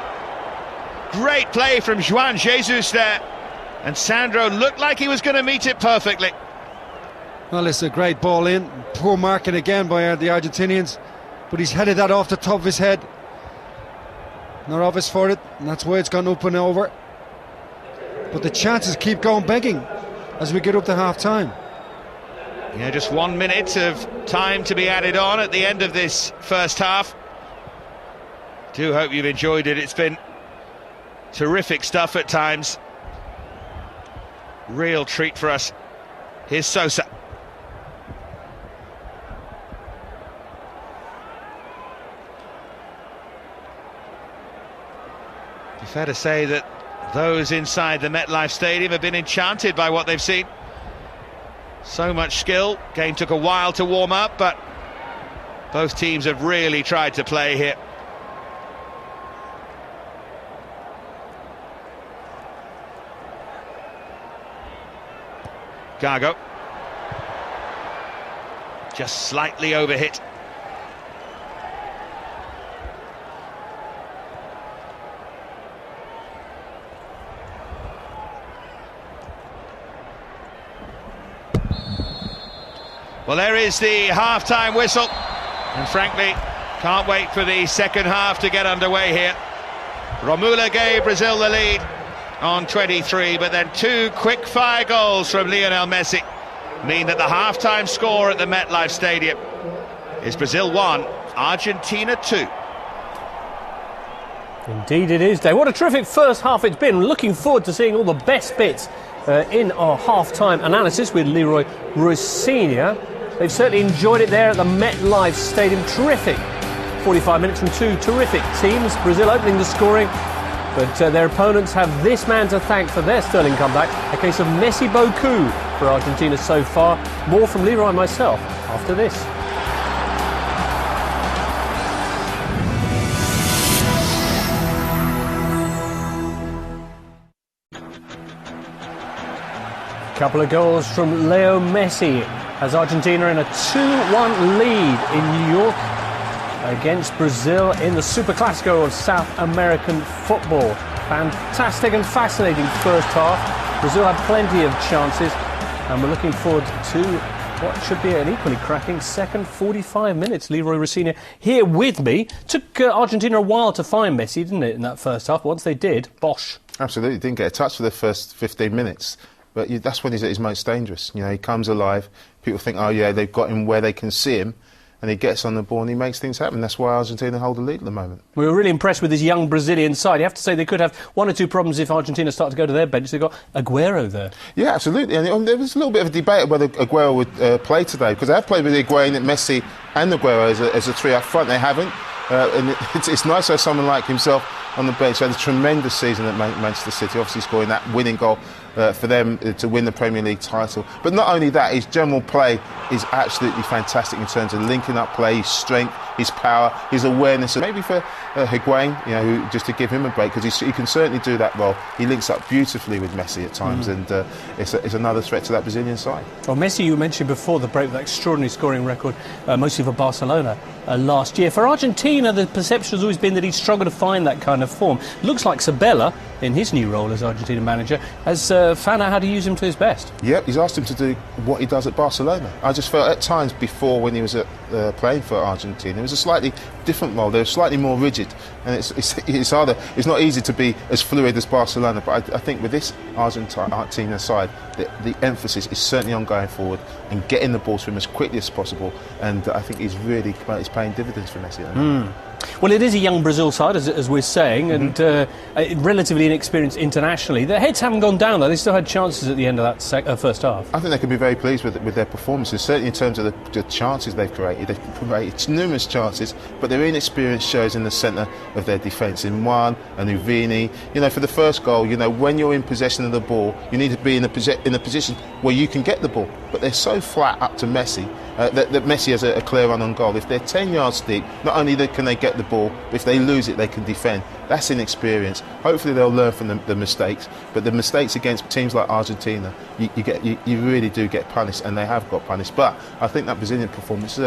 Great play from Juan Jesus there, and Sandro looked like he was going to meet it perfectly. Well, it's a great ball in. Poor marking again by the Argentinians, but he's headed that off the top of his head. Not obvious for it, and that's why it's gone up and over. But the chances keep going begging as we get up to half-time. Yeah, just 1 minute of time to be added on at the end of this first half. Do hope you've enjoyed it. It's been terrific stuff at times. Real treat for us. Here's Sosa. It's fair to say that those inside the MetLife Stadium have been enchanted by what they've seen. So much skill. Game took a while to warm up, but both teams have really tried to play here. Gago. Just slightly overhit. Well, there is the half-time whistle, and frankly, can't wait for the second half to get underway here. Romula gave Brazil the lead on 23, but then two quick-fire goals from Lionel Messi mean that the half-time score at the MetLife Stadium is Brazil 1, Argentina 2. Indeed it is, Dave. What a terrific first half it's been. Looking forward to seeing all the best bits in our half-time analysis with Leroy Rossignol. They've certainly enjoyed it there at the MetLife Stadium. Terrific 45 minutes from two terrific teams. Brazil opening the scoring, but their opponents have this man to thank for their sterling comeback. A case of Messi beaucoup for Argentina so far. More from Leroy and myself after this. Couple of goals from Leo Messi as Argentina in a 2-1 lead in New York against Brazil in the Superclasico of South American football. Fantastic and fascinating first half. Brazil had plenty of chances, and we're looking forward to what should be an equally cracking second 45 minutes. Leroy Rossini here with me. Took Argentina a while to find Messi, didn't it, in that first half? Once they did, bosh. Absolutely, didn't get a touch for the first 15 minutes. But that's when he's at his most dangerous. You know, he comes alive. People think, oh yeah, they've got him where they can see him. And he gets on the ball and he makes things happen. That's why Argentina hold the lead at the moment. We were really impressed with this young Brazilian side. You have to say they could have one or two problems if Argentina start to go to their bench. They've got Aguero there. Yeah, absolutely. And there was a little bit of a debate whether Aguero would play today, because they have played with Higuain, Messi and Aguero as a three up front. They haven't. And it's nice to have someone like himself on the bench. He had a tremendous season at Manchester City, obviously scoring that winning goal for them to win the Premier League title. But not only that, his general play is absolutely fantastic in terms of linking up play, his strength, his power, his awareness. And maybe for Higuain, you know, just to give him a break, because he can certainly do that role. He links up beautifully with Messi at times, and it's another threat to that Brazilian side. Well, Messi, you mentioned before, the break, that extraordinary scoring record, mostly for Barcelona last year. For Argentina, the perception has always been that he'd struggle to find that kind of form. Looks like Sabella, in his new role as Argentina manager, has found out how to use him to his best. Yep, he's asked him to do what he does at Barcelona. I just felt at times before, when he was playing for Argentina, it was a slightly different role. They were slightly more rigid, and it's not easy to be as fluid as Barcelona. But I think with this Argentina side, the emphasis is certainly on going forward and getting the ball to him as quickly as possible. And I think he's paying dividends for Messi. Well, it is a young Brazil side, as we're saying, and relatively inexperienced internationally. Their heads haven't gone down, though. They still had chances at the end of that first half. I think they can be very pleased with their performances, certainly in terms of the chances they've created. They've created numerous chances, but their inexperience shows in the centre of their defence. In Juan and Uvini, you know, for the first goal, you know, when you're in possession of the ball, you need to be in a position where you can get the ball. But they're so flat up to Messi that Messi has a clear run on goal. If they're 10 yards deep, not only can they get the ball, but if they lose it, they can defend. That's inexperience. Hopefully they'll learn from the mistakes, but the mistakes against teams like Argentina, you really do get punished, and they have got punished. But I think that Brazilian performance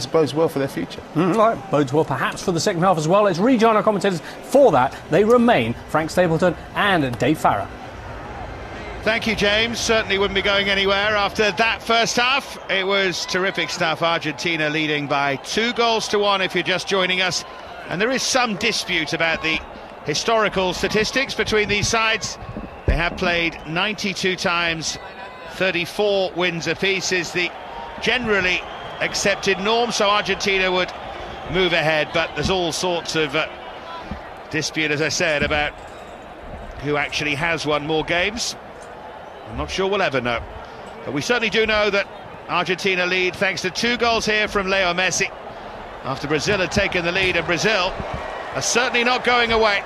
bodes well for their future. Right, bodes well perhaps for the second half as well. Let's rejoin our commentators for that. They remain Frank Stapleton and Dave Farah. Thank you, James. Certainly wouldn't be going anywhere after that first half. It was terrific stuff. Argentina leading by 2-1 if you're just joining us. And there is some dispute about the historical statistics between these sides. They have played 92 times, 34 wins apiece is the generally accepted norm, so Argentina would move ahead. But there's all sorts of dispute, as I said, about who actually has won more games. I'm not sure we'll ever know, but we certainly do know that Argentina lead thanks to 2 goals here from Leo Messi after Brazil had taken the lead, and Brazil are certainly not going away.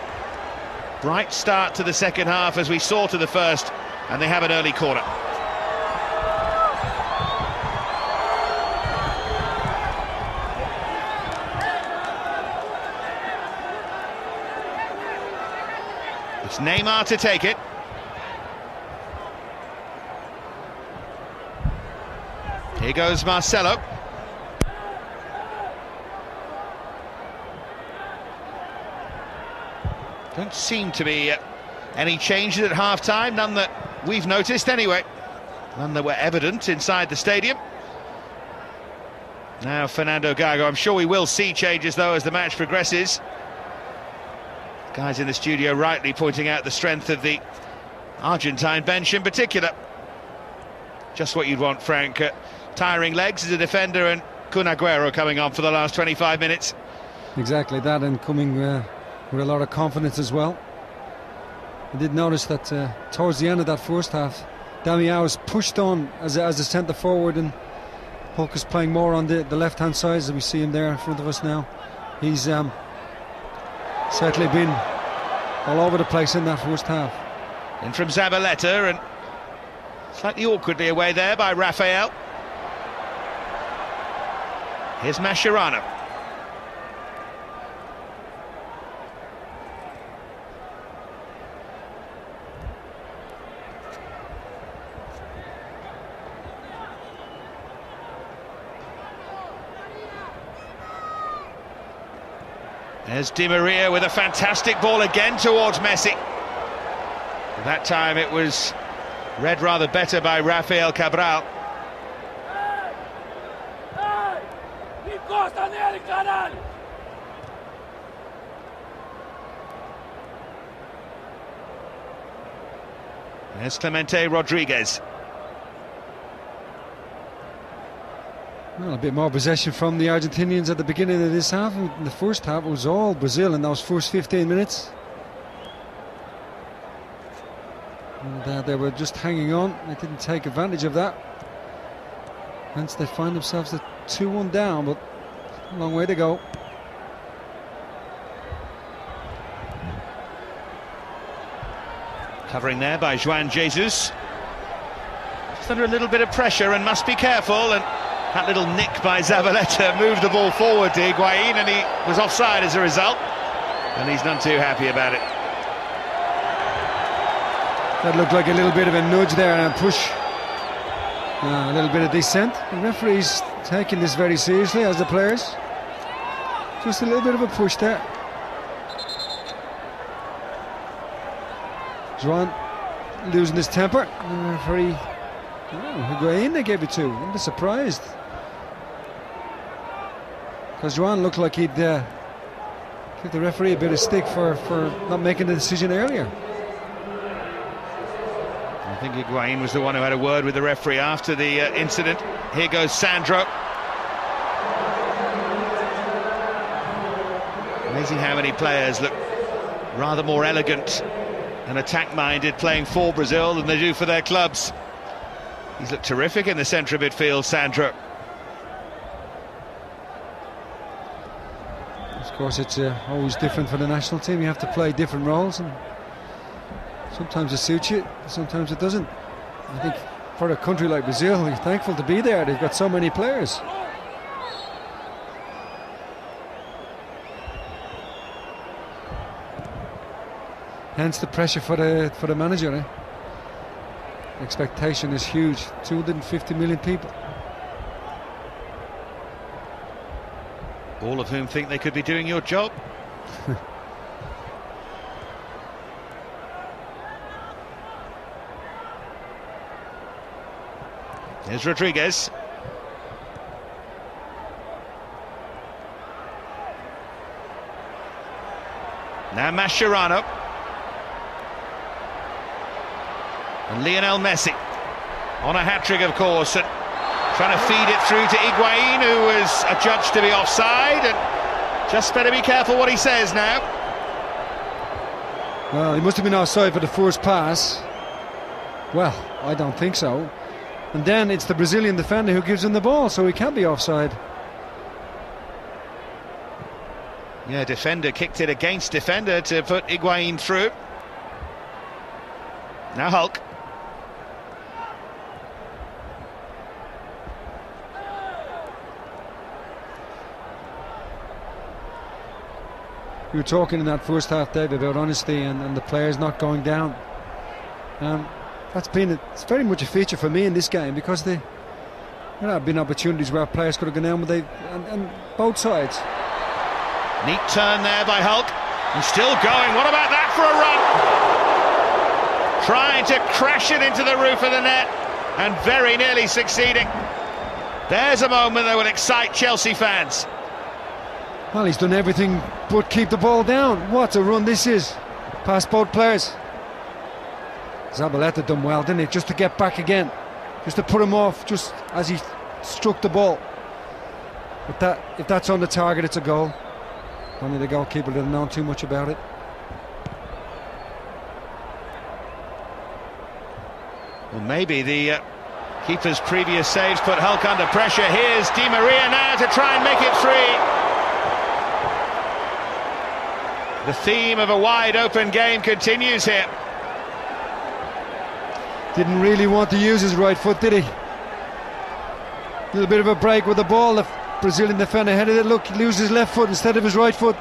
Bright start to the second half as we saw to the first, and they have an early corner. It's Neymar to take it. Here goes Marcelo. Don't seem to be any changes at half-time, none that we've noticed anyway. None that were evident inside the stadium. Now Fernando Gago. I'm sure we will see changes though as the match progresses. Guys in the studio rightly pointing out the strength of the Argentine bench in particular. Just what you'd want, Frank. Tiring legs as a defender, and Kun Aguero coming on for the last 25 minutes. Exactly that, and coming with a lot of confidence as well. I did notice that towards the end of that first half, Damião was pushed on as a centre forward, and Puck is playing more on the left-hand side, as we see him there in front of us now. He's certainly been all over the place in that first half. In from Zabaleta, and slightly awkwardly away there by Rafael. Here's Mascherano. There's Di Maria with a fantastic ball again towards Messi. But that time it was read rather better by Rafael Cabral. There's Clemente Rodriguez. Well, a bit more possession from the Argentinians at the beginning of this half. In the first half, it was all Brazil in those first 15 minutes. And they were just hanging on. They didn't take advantage of that. Hence, they find themselves at 2-1 down, but a long way to go. Covering there by Juan Jesus. Just under a little bit of pressure and must be careful. And that little nick by Zabaleta moved the ball forward to Higuain, and he was offside as a result. And he's none too happy about it. That looked like a little bit of a nudge there and a push. A little bit of dissent. The referee's taking this very seriously, as the players. Just a little bit of a push there. Juan losing his temper. The referee, Higuain they gave it to. I'm just surprised. Because Juan looked like he'd give the referee a bit of stick for not making the decision earlier. I think Higuain was the one who had a word with the referee after the incident. Here goes Sandro. Amazing how many players look rather more elegant and attack-minded playing for Brazil than they do for their clubs. He's looked terrific in the centre of midfield, Sandro. Of course, it's always different for the national team. You have to play different roles, and sometimes it suits you, sometimes it doesn't. I think for a country like Brazil, you're thankful to be there. They've got so many players. Hence the pressure for the manager. Eh? Expectation is huge. 250 million people. All of whom think they could be doing your job. Here's Rodriguez. Now Mascherano. And Lionel Messi on a hat-trick, of course, and trying to feed it through to Higuain, who was adjudged to be offside, and just better be careful what he says now. Well, he must have been offside for the first pass. Well, I don't think so. And then it's the Brazilian defender who gives him the ball, so he can't be offside. Yeah, defender kicked it against defender to put Higuain through. Now Hulk. You were talking in that first half, Dave, about honesty and the players not going down. It's very much a feature for me in this game, because there have been opportunities where players could have gone down, but and both sides. Neat turn there by Hulk, and still going. What about that for a run? Trying to crash it into the roof of the net, and very nearly succeeding. There's a moment that will excite Chelsea fans. Well, he's done everything but keep the ball down. What a run this is, past both players. Zabaleta done well, didn't he? Just to get back again, just to put him off just as he struck the ball. But if that's on the target, it's a goal. Only the goalkeeper didn't know too much about it. Well, maybe the keeper's previous saves put Hulk under pressure. Here's Di Maria now to try and make it free. The theme of a wide-open game continues here. Didn't really want to use his right foot, did he? A little bit of a break with the ball. The Brazilian defender headed it. Look, he loses his left foot instead of his right foot.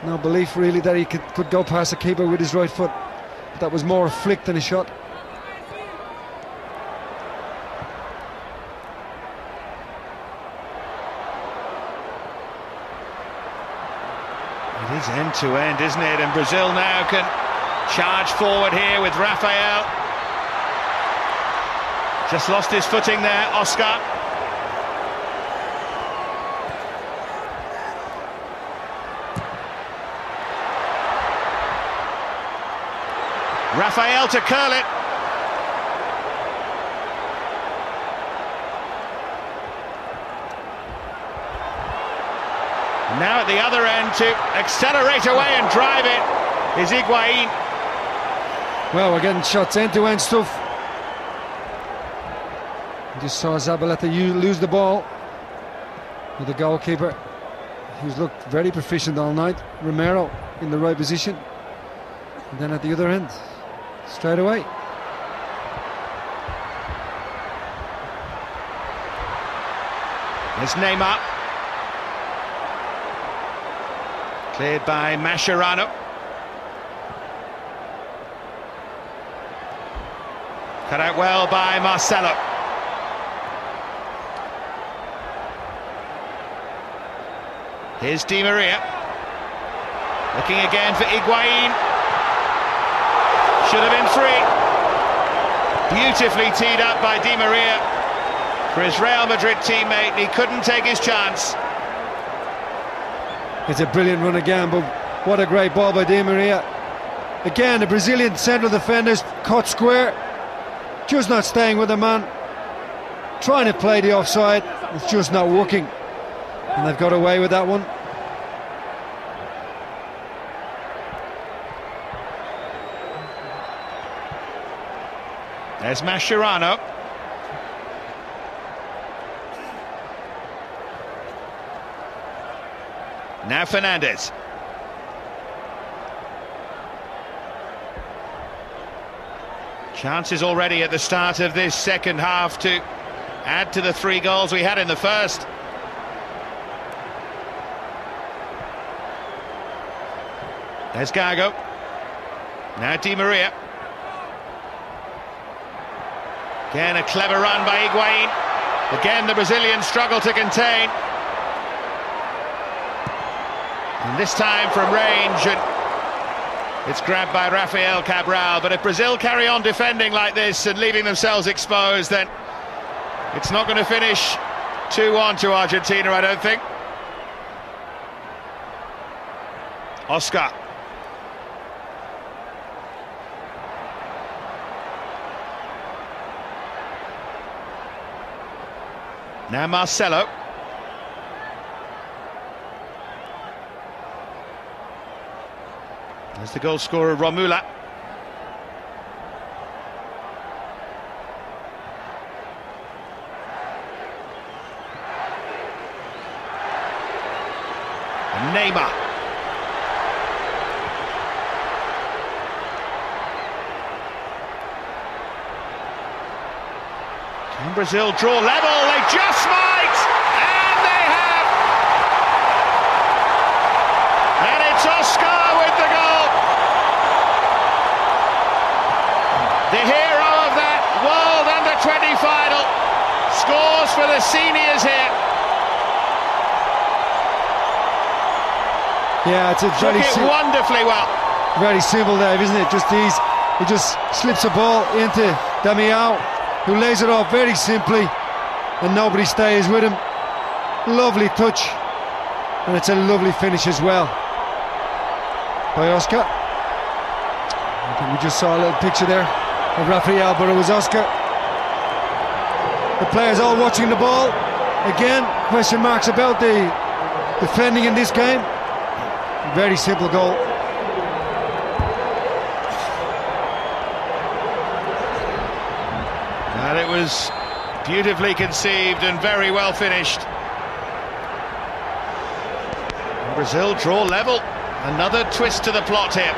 No belief really that he could go past the keeper with his right foot. But that was more a flick than a shot. end to end, isn't it? And Brazil now can charge forward here with Rafael. Just lost his footing there, Oscar. Rafael to curl it. Now at the other end to accelerate away and drive it is Higuain. Well, we're getting shots end-to-end stuff. Just saw Zabaleta lose the ball with the goalkeeper. He's looked very proficient all night. Romero in the right position. And then at the other end, straight away. There's Neymar. Cleared by Mascherano. Cut out well by Marcelo. Here's Di Maria. Looking again for Higuain. Should have been free. Beautifully teed up by Di Maria for his Real Madrid teammate. He couldn't take his chance. It's a brilliant run again, but what a great ball by Di Maria. Again, the Brazilian central defenders caught square, just not staying with the man, trying to play the offside. It's just not working, and they've got away with that one. There's Mascherano. Now Fernandez. Chances already at the start of this second half to add to the 3 goals we had in the first. There's Gago. Now Di Maria. Again a clever run by Higuain. Again the Brazilians struggle to contain. And this time from range, and it's grabbed by Rafael Cabral. But if Brazil carry on defending like this and leaving themselves exposed, then it's not going to finish 2-1 to Argentina, I don't think. Oscar. Now Marcelo. There's the goal scorer, Romula. And Neymar. Can Brazil draw level? They just might! And they have! And it's Oscar with the goal! The hero of that World Under-20 final scores for the seniors here. Yeah, it's a very Took it wonderfully well. Very simple, Dave, isn't it? He just slips a ball into Damião, who lays it off very simply, and nobody stays with him. Lovely touch, and it's a lovely finish as well by Oscar. I think we just saw a little picture there of Rafael, but it was Oscar. The players all watching the ball. Again, question marks about the defending in this game. Very simple goal. And it was beautifully conceived and very well finished. And Brazil draw level. Another twist to the plot here.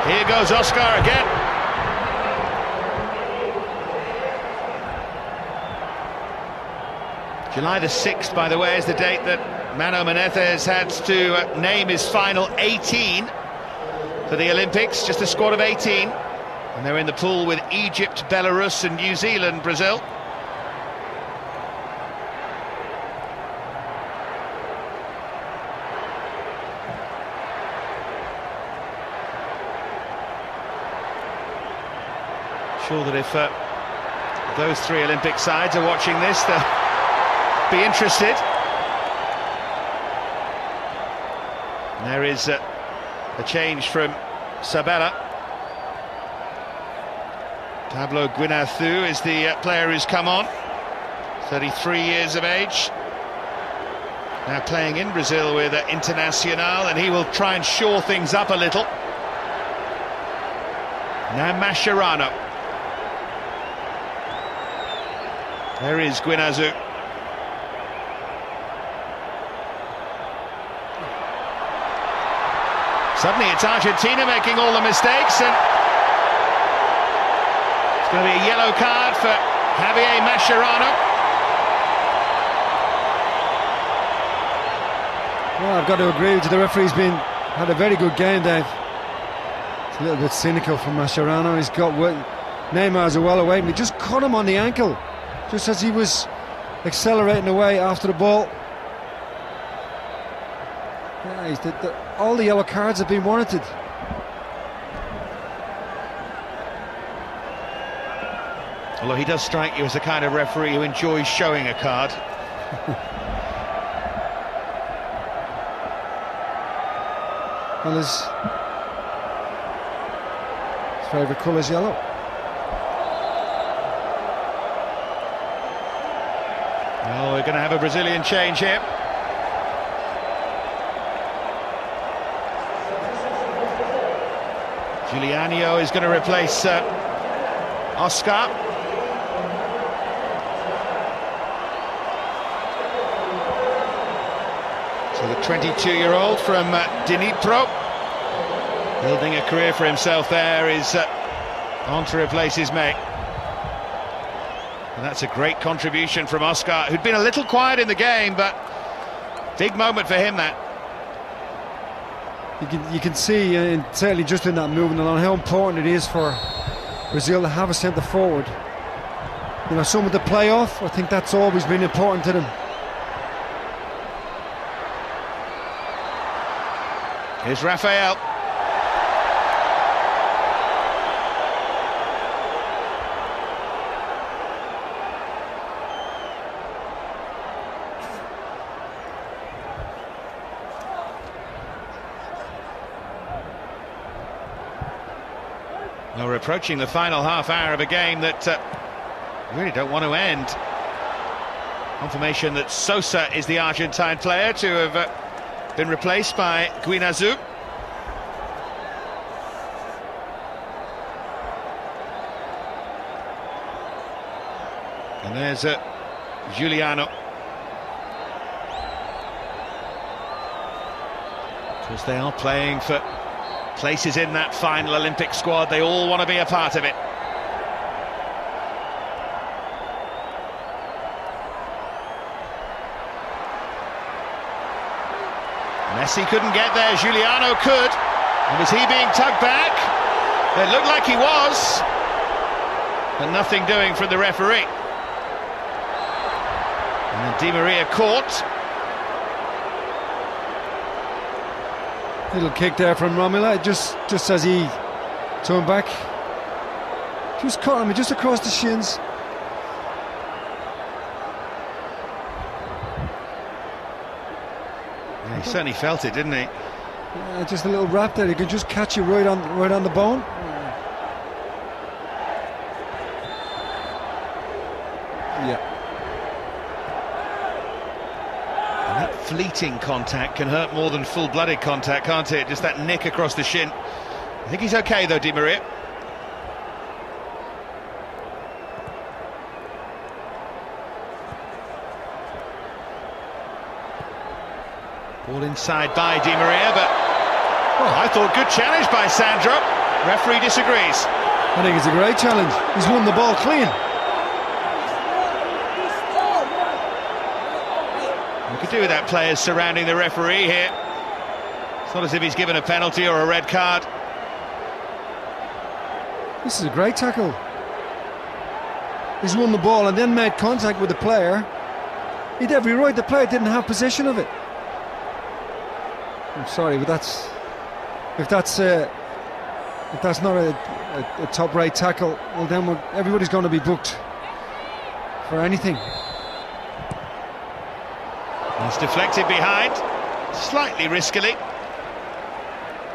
Here goes Oscar again. July the 6th, by the way, is the date that Mano Menezes had to name his final 18 for the Olympics. Just a squad of 18. And they're in the pool with Egypt, Belarus and New Zealand, Brazil. sure that if those three Olympic sides are watching this, they'll be interested. And there is a change from Sabella. Pablo Guinarzu is the player who's come on, 33 years of age, now playing in Brazil with Internacional, and he will try and shore things up a little. Now Mascherano. There is Guinarzu. Suddenly it's Argentina making all the mistakes, and it's going to be a yellow card for Javier Mascherano. Well, I've got to agree with you. The referee's had a very good game, Dave. It's a little bit cynical from Mascherano. He's got Neymar's well away, and he just caught him on the ankle, just as he was accelerating away after the ball. Yeah, all the yellow cards have been warranted. Although he does strike you as the kind of referee who enjoys showing a card. Well, his favourite colour is yellow. Well, we're going to have a Brazilian change here. Giuliano is going to replace Oscar. So the 22-year-old from Dnipro, building a career for himself there, is on to replace his mate. And that's a great contribution from Oscar, who'd been a little quiet in the game, but big moment for him, that. You can see, certainly just in that movement along, how important it is for Brazil to have a centre forward. You know, someone to play off. I think that's always been important to them. Here's Rafael. Well, we're approaching the final half hour of a game that really don't want to end. Confirmation that Sosa is the Argentine player to have been replaced by Guinarzu. And there's Giuliano. Because they are playing for places in that final Olympic squad. They all want to be a part of it. Messi couldn't get there, Giuliano could. And was he being tugged back? It looked like he was, but nothing doing from the referee. And then Di Maria caught. Little kick there from Romela, just as he turned back, just caught him just across the shins. Yeah, he certainly felt it, didn't he? Yeah, just a little wrap there. He can just catch you right on the bone. Yeah. That fleeting contact can hurt more than full-blooded contact, can't it? Just that nick across the shin. I think he's okay though, Di Maria. Ball inside by Di Maria, but I thought good challenge by Sandro. Referee disagrees. I think it's a great challenge. He's won the ball clean. You could do with that players surrounding the referee here. It's not as if he's given a penalty or a red card. This is a great tackle. He's won the ball and then made contact with the player. He'd every right. The player didn't have possession of it. I'm sorry, but if that's if that's not a top-rate tackle, well then everybody's going to be booked for anything. It's deflected behind, slightly riskily,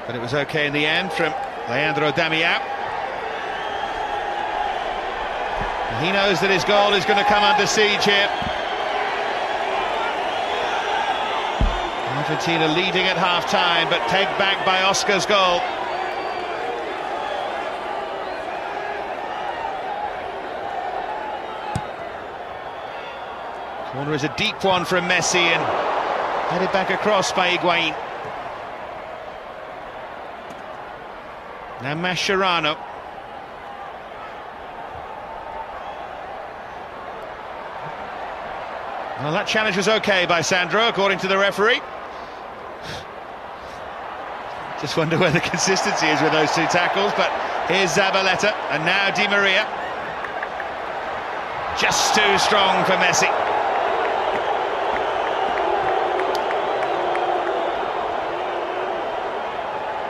but it was okay in the end from Leandro Damião. He knows that his goal is going to come under siege here. Argentina leading at half-time, but pegged back by Oscar's goal. Corner is a deep one from Messi and headed back across by Higuaín. Now Mascherano. Well, that challenge was okay by Sandro, according to the referee. Just wonder where the consistency is with those two tackles, but here's Zabaleta, and now Di Maria. Just too strong for Messi.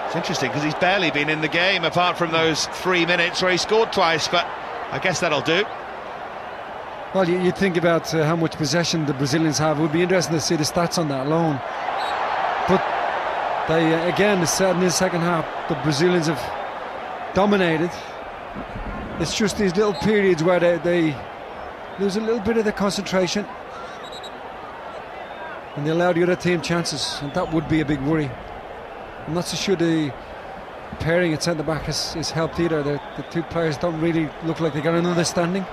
It's interesting because he's barely been in the game apart from those 3 minutes where he scored twice, but I guess that'll do. Well, you think about how much possession the Brazilians have. It would be interesting to see the stats on that alone. But they, again, in the second half, the Brazilians have dominated. It's just these little periods where they lose a little bit of their concentration and they allow the other team chances, and that would be a big worry. I'm not so sure the pairing at centre-back is helped either. The two players don't really look like they got an understanding.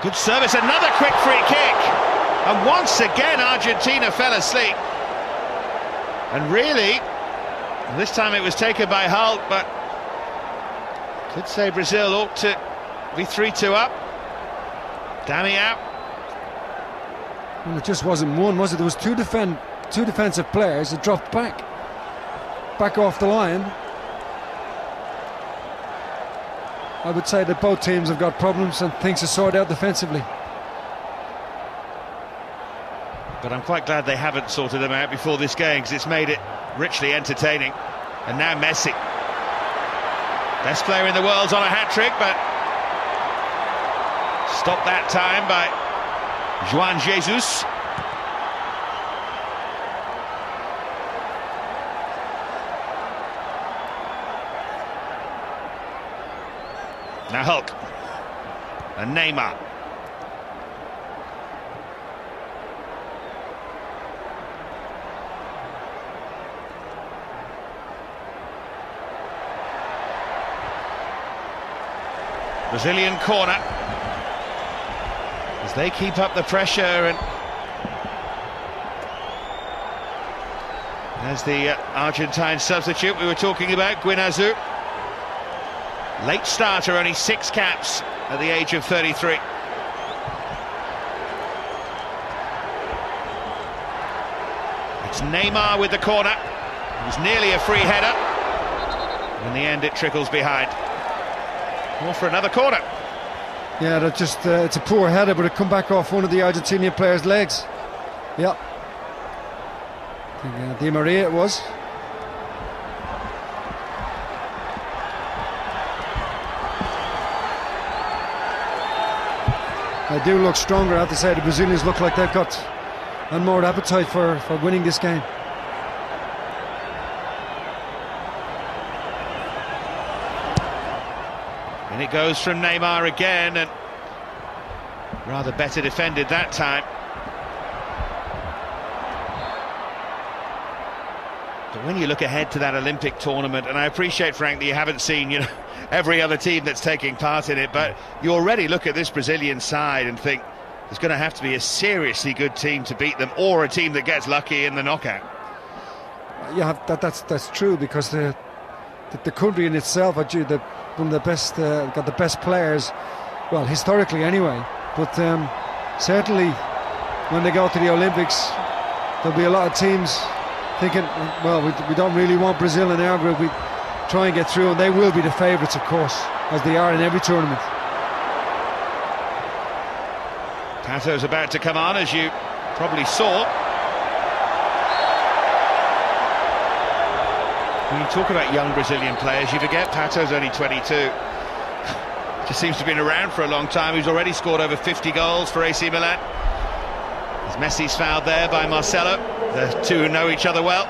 Good service, another quick free kick. And once again Argentina fell asleep. And really, this time it was taken by Hulk, but could say Brazil ought to be 3-2 up. Damião. Well, it just wasn't one, was it? There was two defensive players that dropped back off the line. I would say that both teams have got problems and things to sort out defensively. But I'm quite glad they haven't sorted them out before this game, because it's made it richly entertaining. And now Messi, best player in the world's on a hat-trick, but stopped that time by João Jesus. Now Hulk and Neymar. Brazilian corner as they keep up the pressure, and as the Argentine substitute we were talking about, Guinazu. Late starter, only 6 caps at the age of 33. It's Neymar with the corner. It was nearly a free header. In the end, it trickles behind. More for another corner. Yeah, that just it's a poor header, but it come back off one of the Argentinian players' legs. Yeah. I think Di Maria it was. They do look stronger, I have to say. The Brazilians look like they've got a more appetite for winning this game. And it goes from Neymar again, and rather better defended that time. But when you look ahead to that Olympic tournament, and I appreciate, Frank, that you haven't seen, every other team that's taking part in it, but you already look at this Brazilian side and think there's going to have to be a seriously good team to beat them, or a team that gets lucky in the knockout. Yeah, that's true, because the country in itself, one of the best, got the best players, well, historically anyway. But certainly, when they go to the Olympics, there'll be a lot of teams thinking, well, we don't really want Brazil in our group. We try and get through, and they will be the favourites, of course, as they are in every tournament. Pato's about to come on, as you probably saw. When you talk about young Brazilian players, you forget Pato's only 22. Just seems to have been around for a long time. He's already scored over 50 goals for AC Milan. As Messi's fouled there by Marcelo. The two who know each other well.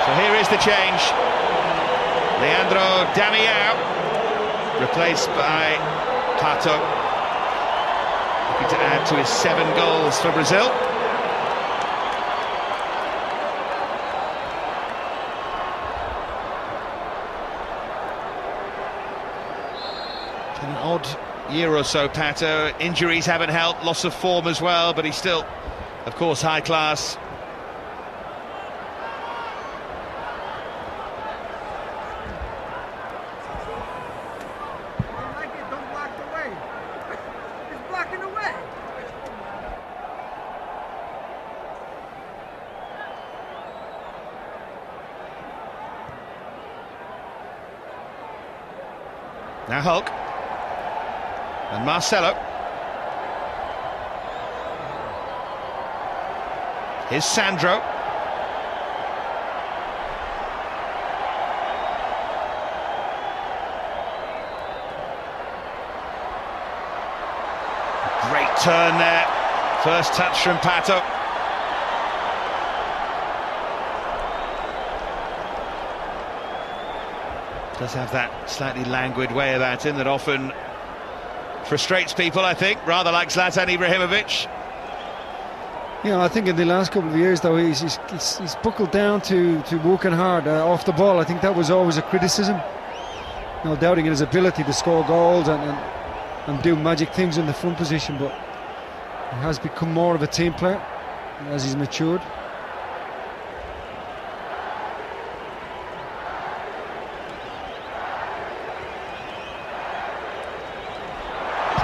So here is the change. Leandro Damião, replaced by Pato, looking to add to his 7 goals for Brazil. An odd year or so, Pato. Injuries haven't helped, loss of form as well, but he's still, of course, high class. Now Hulk and Marcelo. Here's Sandro. Great turn there. First touch from Pato. Does have that slightly languid way about him that often frustrates people, I think, rather like Zlatan Ibrahimovic. Yeah, I think in the last couple of years, though, he's buckled down to working hard off the ball. I think that was always a criticism. No doubting in his ability to score goals and do magic things in the front position, but he has become more of a team player as he's matured.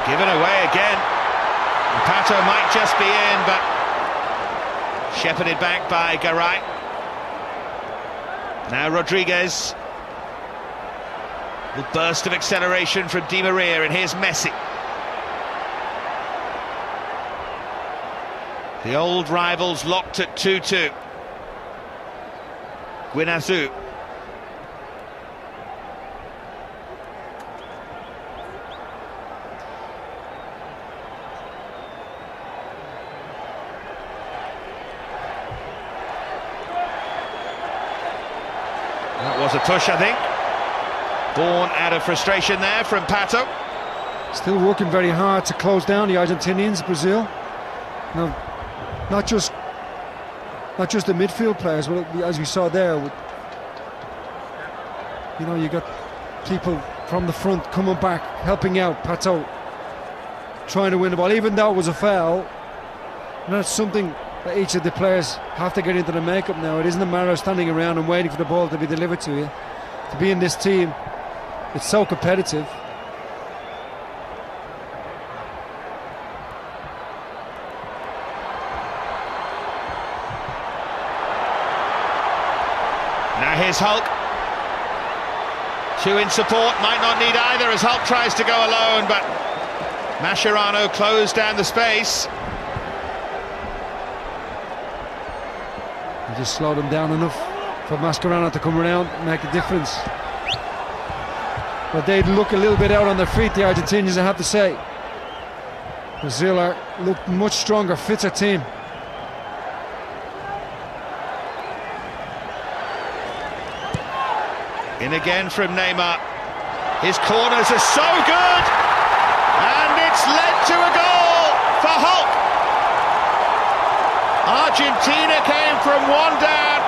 Given away again. Pato might just be in, but shepherded back by Garay. Now Rodriguez. A burst of acceleration from Di Maria, and here's Messi. The old rivals locked at 2-2. Guinazu. That was a touch, I think. Born out of frustration there from Pato. Still working very hard to close down the Argentinians, Brazil. Now, not just the midfield players, but as we saw there, you got people from the front coming back, helping out. Pato trying to win the ball, even though it was a foul. And that's something that each of the players have to get into the makeup now. It isn't a matter of standing around and waiting for the ball to be delivered to you. To be in this team, it's so competitive. Now here's Hulk. Two in support, might not need either as Hulk tries to go alone, but Mascherano closed down the space. He just slowed him down enough for Mascherano to come around and make a difference. But they'd look a little bit out on their feet, the Argentinians, I have to say. Brazil look much stronger, fitter team. In again from Neymar. His corners are so good, and it's led to a goal for Hulk. Argentina came from 1 down.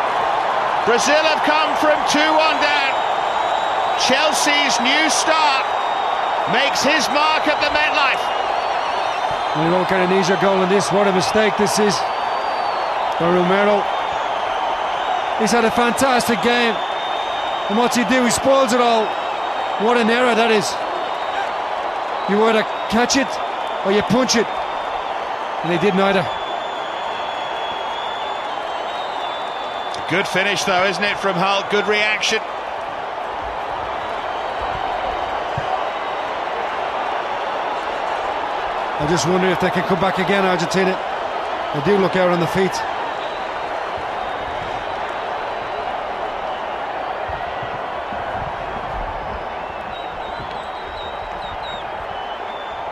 Brazil have come from 2-1 down. Chelsea's new star makes his mark at the MetLife. We won't get an easier goal than this. What a mistake this is for Romero. He's had a fantastic game, and what's he do? He spoils it all. What an error that is. You either catch it or you punch it, and he did neither. Good finish though, isn't it, from Hulk? Good reaction. I just wonder if they can come back again, Argentina. They do look out on the feet.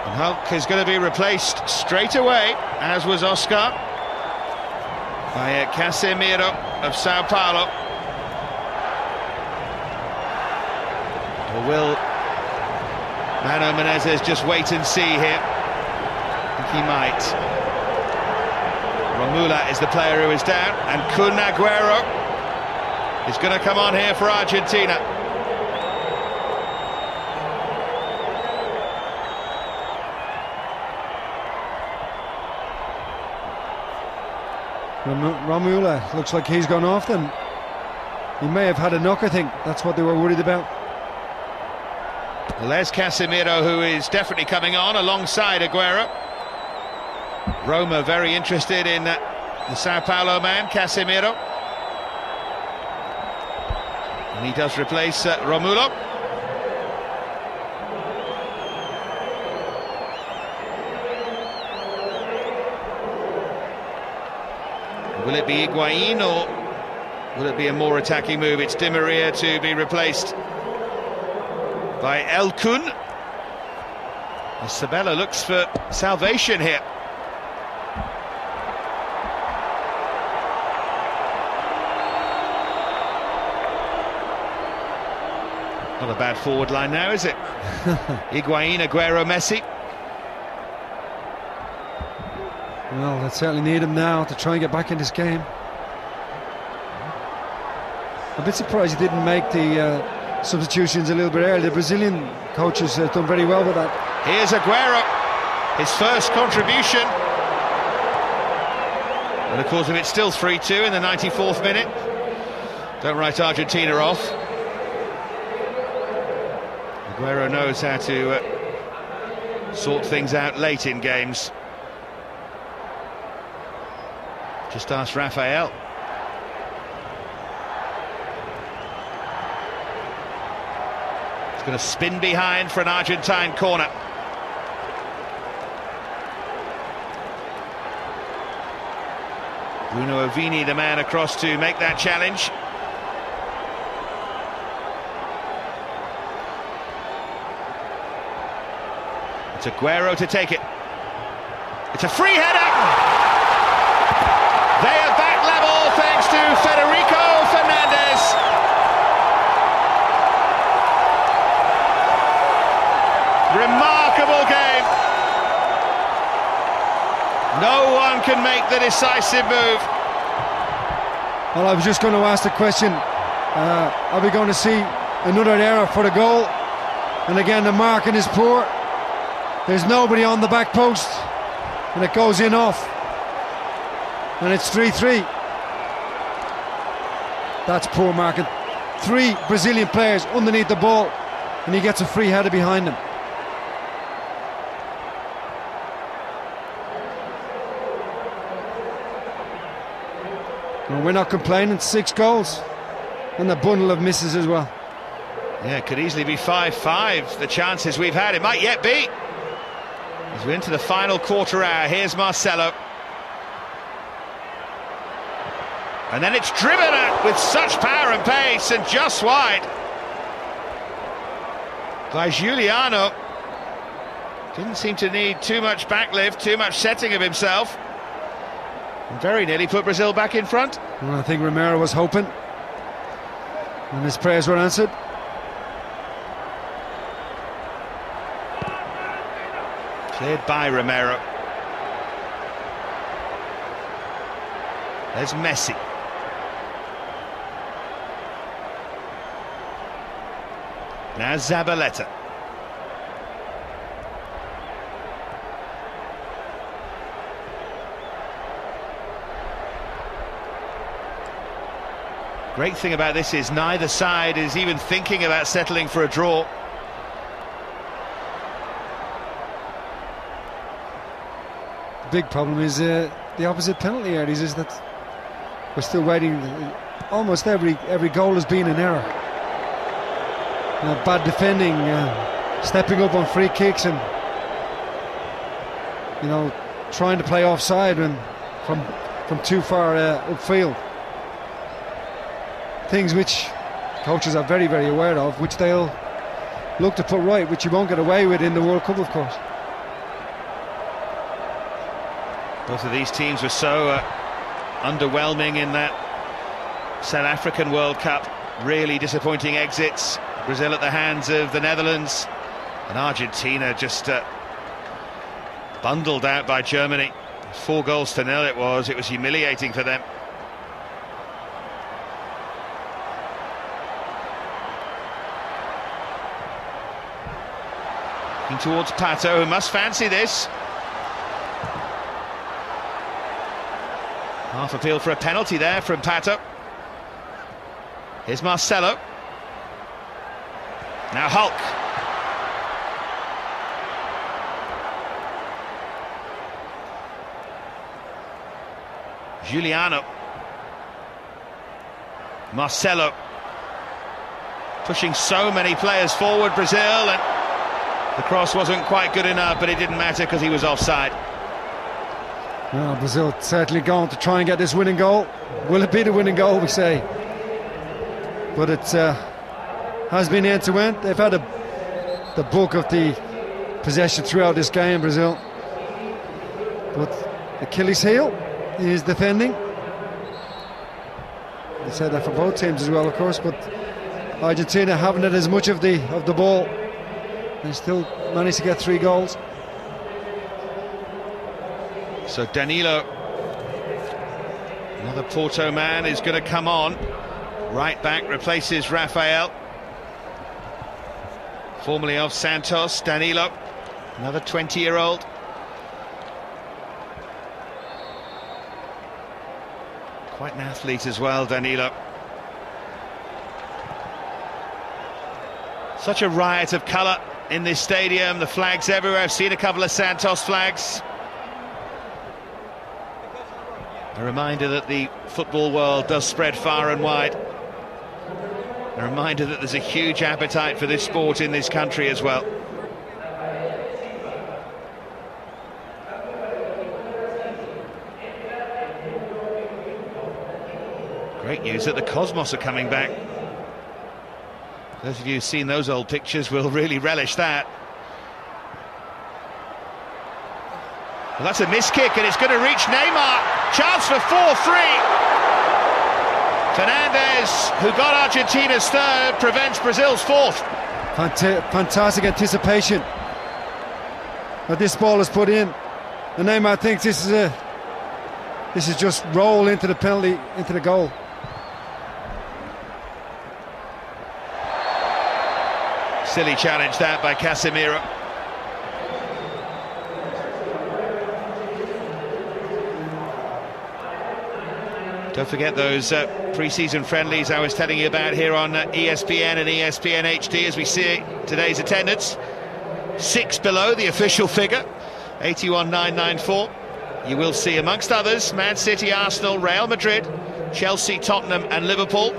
And Hulk is going to be replaced straight away, as was Oscar, by Casemiro of Sao Paulo. Or will Mano Menezes just wait and see here? I think he might. Romula is the player who is down, and Kun Agüero is going to come on here for Argentina. Romula looks like he's gone off then. He may have had a knock, I think. That's what they were worried about. Well, there's Casemiro, who is definitely coming on alongside Agüero. Roma very interested in the Sao Paulo man, Casemiro. And he does replace Romulo. Will it be Higuain or will it be a more attacking move? It's Di Maria to be replaced by El Kun. Sabella looks for salvation here. Not a bad forward line now, is it? Higuain, Agüero, Messi. Well, they certainly need him now to try and get back in this game. A bit surprised he didn't make the substitutions a little bit early. The Brazilian coaches have done very well with that. Here's Agüero, his first contribution. And of course, if it's still 3-2 in the 94th minute, don't write Argentina off. Agüero knows how to sort things out late in games. Just ask Rafael. He's going to spin behind for an Argentine corner. Bruno Ovini, the man across to make that challenge. It's Agüero to take it. It's a free header! They are back level thanks to Federico Fernandez. Remarkable game. No one can make the decisive move. Well, I was just going to ask the question, are we going to see another error for the goal? And again, the marking is poor. There's nobody on the back post, and it goes in off. And it's 3-3. That's poor marking. 3 Brazilian players underneath the ball, and he gets a free header behind him. Well, we're not complaining. 6 goals and a bundle of misses as well. Yeah, it could easily be 5-5. The chances we've had, it might yet be. As we're into the final quarter hour, here's Marcelo. And then it's driven at with such power and pace and just wide by Giuliano. Didn't seem to need too much backlift, too much setting of himself. And very nearly put Brazil back in front. Well, I think Romero was hoping, and his prayers were answered. Cleared by Romero. There's Messi. Now Zabaleta. Great thing about this is neither side is even thinking about settling for a draw. The big problem is the opposite penalty areas, is that we're still waiting. Almost every goal has been an error. Bad defending, stepping up on free kicks, and you know, trying to play offside and from too far upfield. Things which coaches are very, very aware of, which they'll look to put right, which you won't get away with in the World Cup, of course. Both of these teams were so underwhelming in that South African World Cup. Really disappointing exits. Brazil at the hands of the Netherlands, and Argentina just bundled out by Germany. 4-0 it was. It was humiliating for them. Looking towards Pato, who must fancy this. Half appeal for a penalty there from Pato. Here's Marcelo. Now Hulk. Giuliano. Marcelo. Pushing so many players forward, Brazil, and the cross wasn't quite good enough, but it didn't matter because he was offside. Well, Brazil certainly going to try and get this winning goal. Will it be the winning goal, we say? But it has been end-to-end. They've had the bulk of the possession throughout this game, Brazil. But Achilles' heel is defending. They said that for both teams as well, of course, but Argentina haven't had as much of the ball. They still managed to get 3 goals. So Danilo, another Porto man, is going to come on. Right back, replaces Rafael. Formerly of Santos, Danilo, another 20-year-old. Quite an athlete as well, Danilo. Such a riot of colour in this stadium, the flags everywhere. I've seen a couple of Santos flags. A reminder that the football world does spread far and wide. A reminder that there's a huge appetite for this sport in this country as well. Great news that the Cosmos are coming back. Those of you who've seen those old pictures will really relish that. Well, that's a missed kick, and it's going to reach Neymar. Chance for 4-3. Fernandez, who got Argentina's third, prevents Brazil's fourth. Fantastic anticipation that this ball is put in. And Neymar thinks this is just roll into the penalty, into the goal. Silly challenge that by Casemiro. Don't forget those pre-season friendlies I was telling you about here on ESPN and ESPN HD as we see today's attendance. 6 below the official figure, 81,994. You will see, amongst others, Man City, Arsenal, Real Madrid, Chelsea, Tottenham and Liverpool.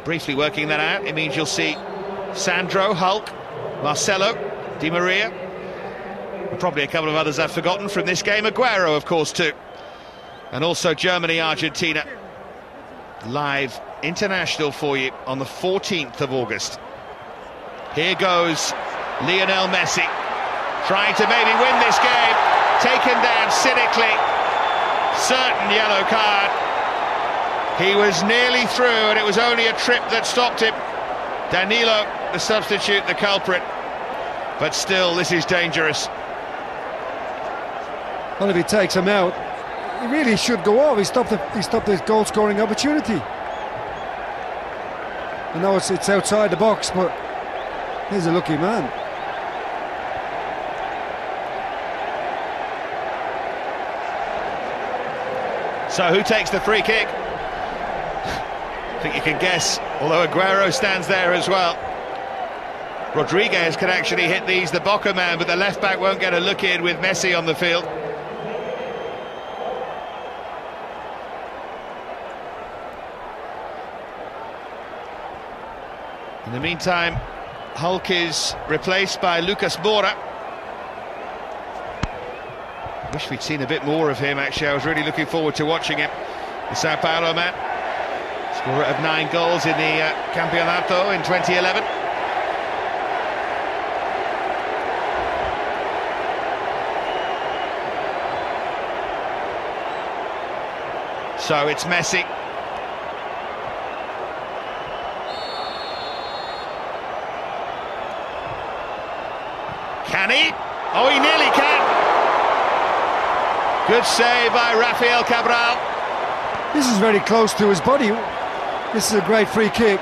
Briefly working that out, it means you'll see Sandro, Hulk, Marcelo, Di Maria, and probably a couple of others I've forgotten from this game. Aguero, of course, too. And also Germany, Argentina. Live international for you on the 14th of August. Here goes Lionel Messi, trying to maybe win this game. Taken down cynically. Certain yellow card. He was nearly through, and it was only a trip that stopped him. Danilo, the substitute, the culprit. But still, this is dangerous. Well, if he takes him out, he really should go off. He stopped his goal-scoring opportunity. I know it's outside the box, but he's a lucky man. So who takes the free kick? I think you can guess, although Aguero stands there as well. Rodriguez can actually hit these, the Boca man, but the left-back won't get a look in with Messi on the field. In the meantime, Hulk is replaced by Lucas Moura. Wish we'd seen a bit more of him, actually. I was really looking forward to watching him. The Sao Paulo man, scorer of 9 goals in the Campeonato in 2011. So it's Messi. Can he? Oh, he nearly can. Good save by Rafael Cabral. This is very close to his body. This is a great free kick.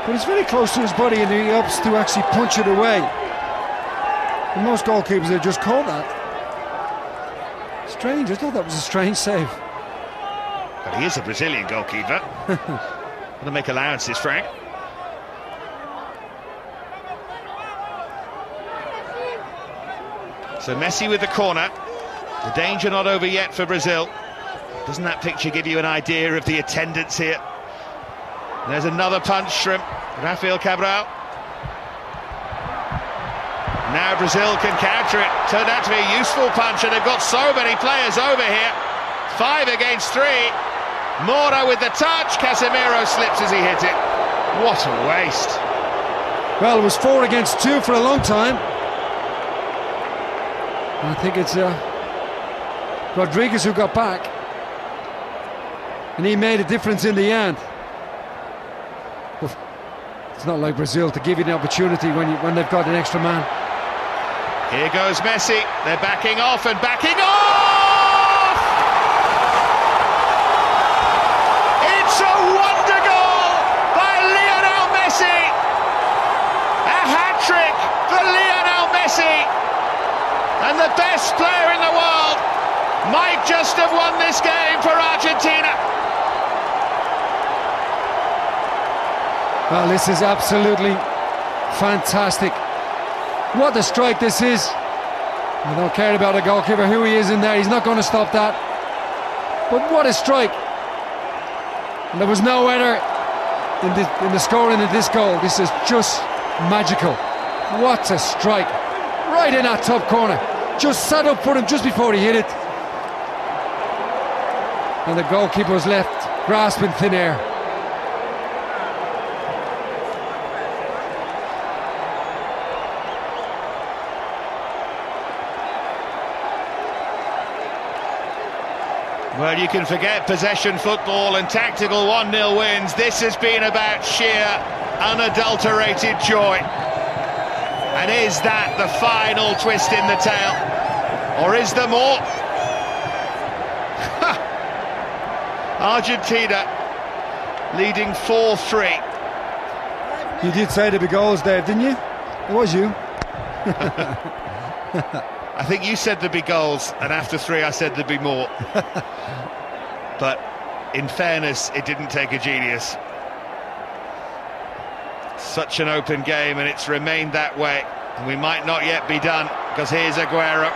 But it's very close to his body and he opts to actually punch it away. And most goalkeepers have just caught that. Strange, I thought that was a strange save. But he is a Brazilian goalkeeper. Gonna make allowances, Frank. So Messi with the corner. The danger not over yet for Brazil. Doesn't that picture give you an idea of the attendance here? And there's another punch from Rafael Cabral. Now Brazil can counter it. Turned out to be a useful punch, and they've got so many players over here. 5 against 3. Mora with the touch. Casemiro slips as he hit it. What a waste. Well, it was 4 against 2 for a long time. And I think it's Rodriguez who got back. And he made a difference in the end. But it's not like Brazil to give you the opportunity when they've got an extra man. Here goes Messi. They're backing off and backing off! It's a wonder goal by Lionel Messi! A hat-trick for Lionel Messi! And the best player in the world might just have won this game for Argentina. Well, this is absolutely fantastic. What a strike this is. I don't care about the goalkeeper, who he is in there. He's not going to stop that. But what a strike. And there was no error in the scoring of this goal. This is just magical. What a strike. Right in that top corner. Just sat up for him just before he hit it. And the goalkeeper was left grasping thin air. Well, you can forget possession football and tactical 1-0 wins. This has been about sheer, unadulterated joy. And is that the final twist in the tail? Or is there more? Argentina leading 4-3. You did say there'd be goals there, didn't you? It was you. I think you said there'd be goals, and after 3 I said there'd be more. But in fairness, it didn't take a genius. Such an open game, and it's remained that way. And we might not yet be done, because here's Aguero.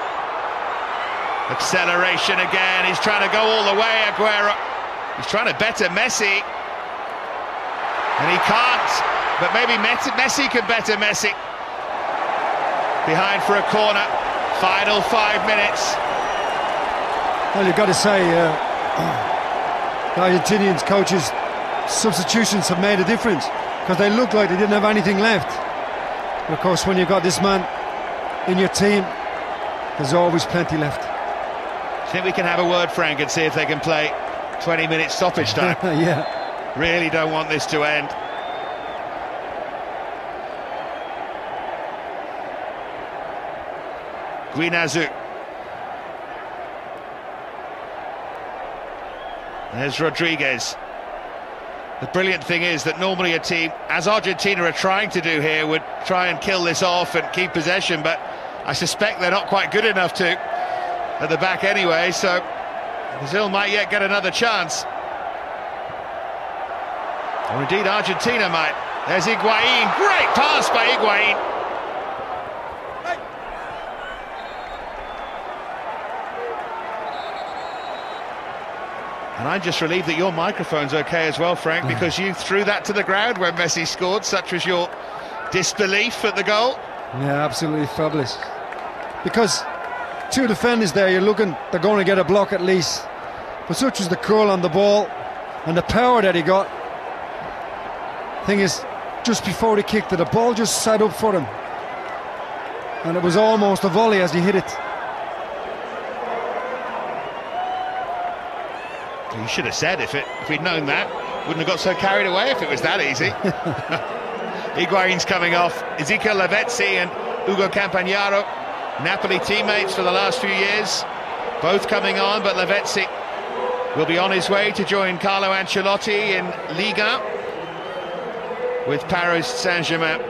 Acceleration again, he's trying to go all the way, Aguero. He's trying to better Messi. And he can't, but maybe Messi can better Messi. Behind for a corner. Final 5 minutes. Well, you've got to say, the Argentinian coaches' substitutions have made a difference, because they looked like they didn't have anything left. But of course, when you've got this man in your team, there's always plenty left. Do you think we can have a word, Frank, and see if they can play 20 minutes stoppage time? Yeah. Really don't want this to end. Guinazu. There's Rodriguez. The brilliant thing is that normally a team, as Argentina are trying to do here, would try and kill this off and keep possession, but I suspect they're not quite good enough to at the back anyway, so Brazil might yet get another chance. Or indeed Argentina might. There's Higuain. Great pass by Higuain. And I'm just relieved that your microphone's okay as well, Frank, because you threw that to the ground when Messi scored. Such was your disbelief at the goal. Yeah, absolutely fabulous. Because two defenders there, you're looking, they're going to get a block at least. But such was the curl on the ball and the power that he got. Thing is, just before he kicked it, the ball just sat up for him. And it was almost a volley as he hit it. You should have said if we'd known that. Wouldn't have got so carried away if it was that easy. Higuain's coming off. Ezequiel Lavezzi and Ugo Campagnaro, Napoli teammates for the last few years, both coming on, but Lavezzi will be on his way to join Carlo Ancelotti in Liga with Paris Saint-Germain.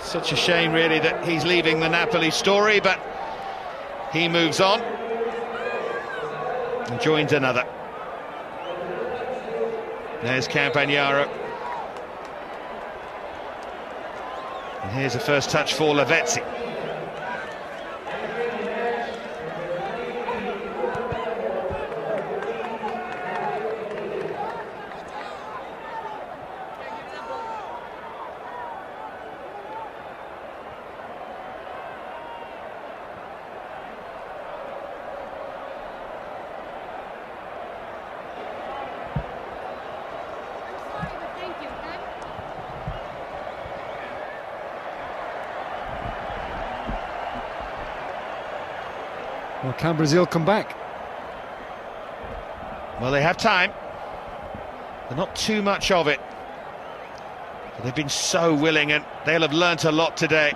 Such a shame really that he's leaving the Napoli story, but he moves on and joins another. There's Campagnaro. And here's the first touch for Lavezzi. Well, can Brazil come back? Well, they have time, but not too much of it. But they've been so willing, and they'll have learnt a lot today.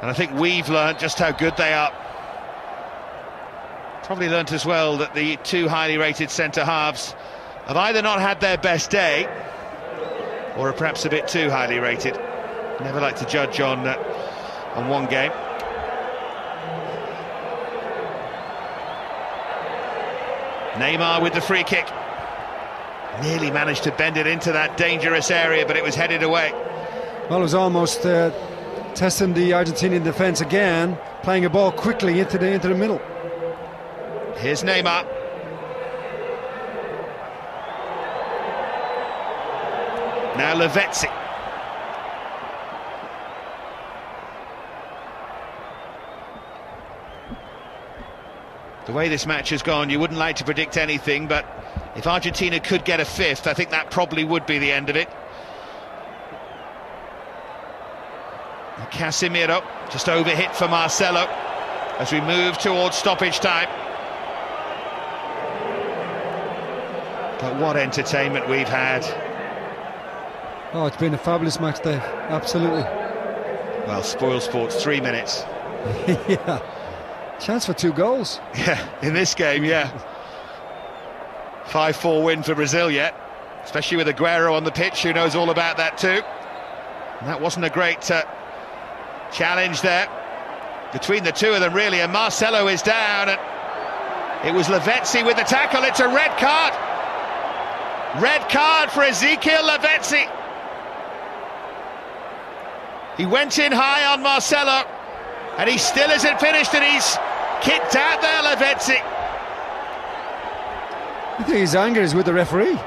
And I think we've learnt just how good they are. Probably learnt as well that the two highly rated centre-halves have either not had their best day, or are perhaps a bit too highly rated. Never like to judge on one game. Neymar with the free kick. Nearly managed to bend it into that dangerous area, but it was headed away. Well, it was almost testing the Argentinian defence again, playing a ball quickly into the middle. Here's Neymar. Now Lavezzi. The way this match has gone, you wouldn't like to predict anything, but if Argentina could get a fifth, I think that probably would be the end of it. Casemiro, just overhit for Marcelo as we move towards stoppage time. But what entertainment we've had. Oh, it's been a fabulous match, Dave. Absolutely. Well, spoil sports, 3 minutes. Yeah. Chance for 2 goals. Yeah, in this game, yeah. 5-4 win for Brazil yet, especially with Aguero on the pitch, who knows all about that too. And that wasn't a great challenge there between the two of them, really, and Marcelo is down, and it was Lavezzi with the tackle. It's a red card. Red card for Ezequiel Lavezzi. He went in high on Marcelo, and he still isn't finished, and he's kicked out there, Lavezzi. I think his anger is with the referee.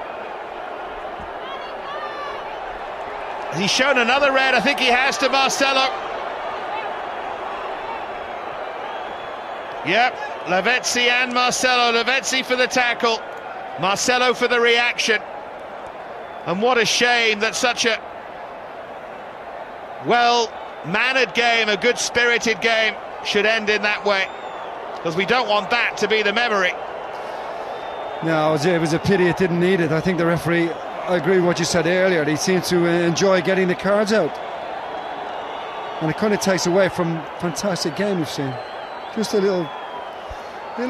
He's shown another red, I think he has, to Marcelo. Yep, Lavezzi and Marcelo. Lavezzi for the tackle, Marcelo for the reaction. And what a shame that such a well-mannered game, a good-spirited game, should end in that way, because we don't want that to be the memory. No, it was a pity it didn't need it. I think the referee, I agree with what you said earlier, he seems to enjoy getting the cards out. And it kind of takes away from fantastic game we've seen. Just a little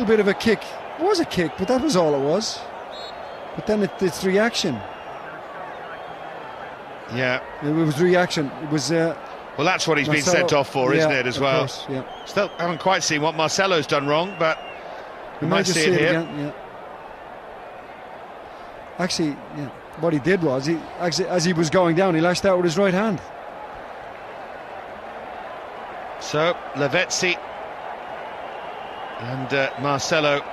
bit of a kick. It was a kick, but that was all it was. But then it's reaction. Yeah. It was reaction. It was... well, that's what he's been sent off for, isn't it, as well? Course, yeah. Still haven't quite seen what Marcelo's done wrong, but we might see it here. Again, yeah. Actually, yeah, what he did was, as he was going down, he lashed out with his right hand. So, Lavezzi and Marcelo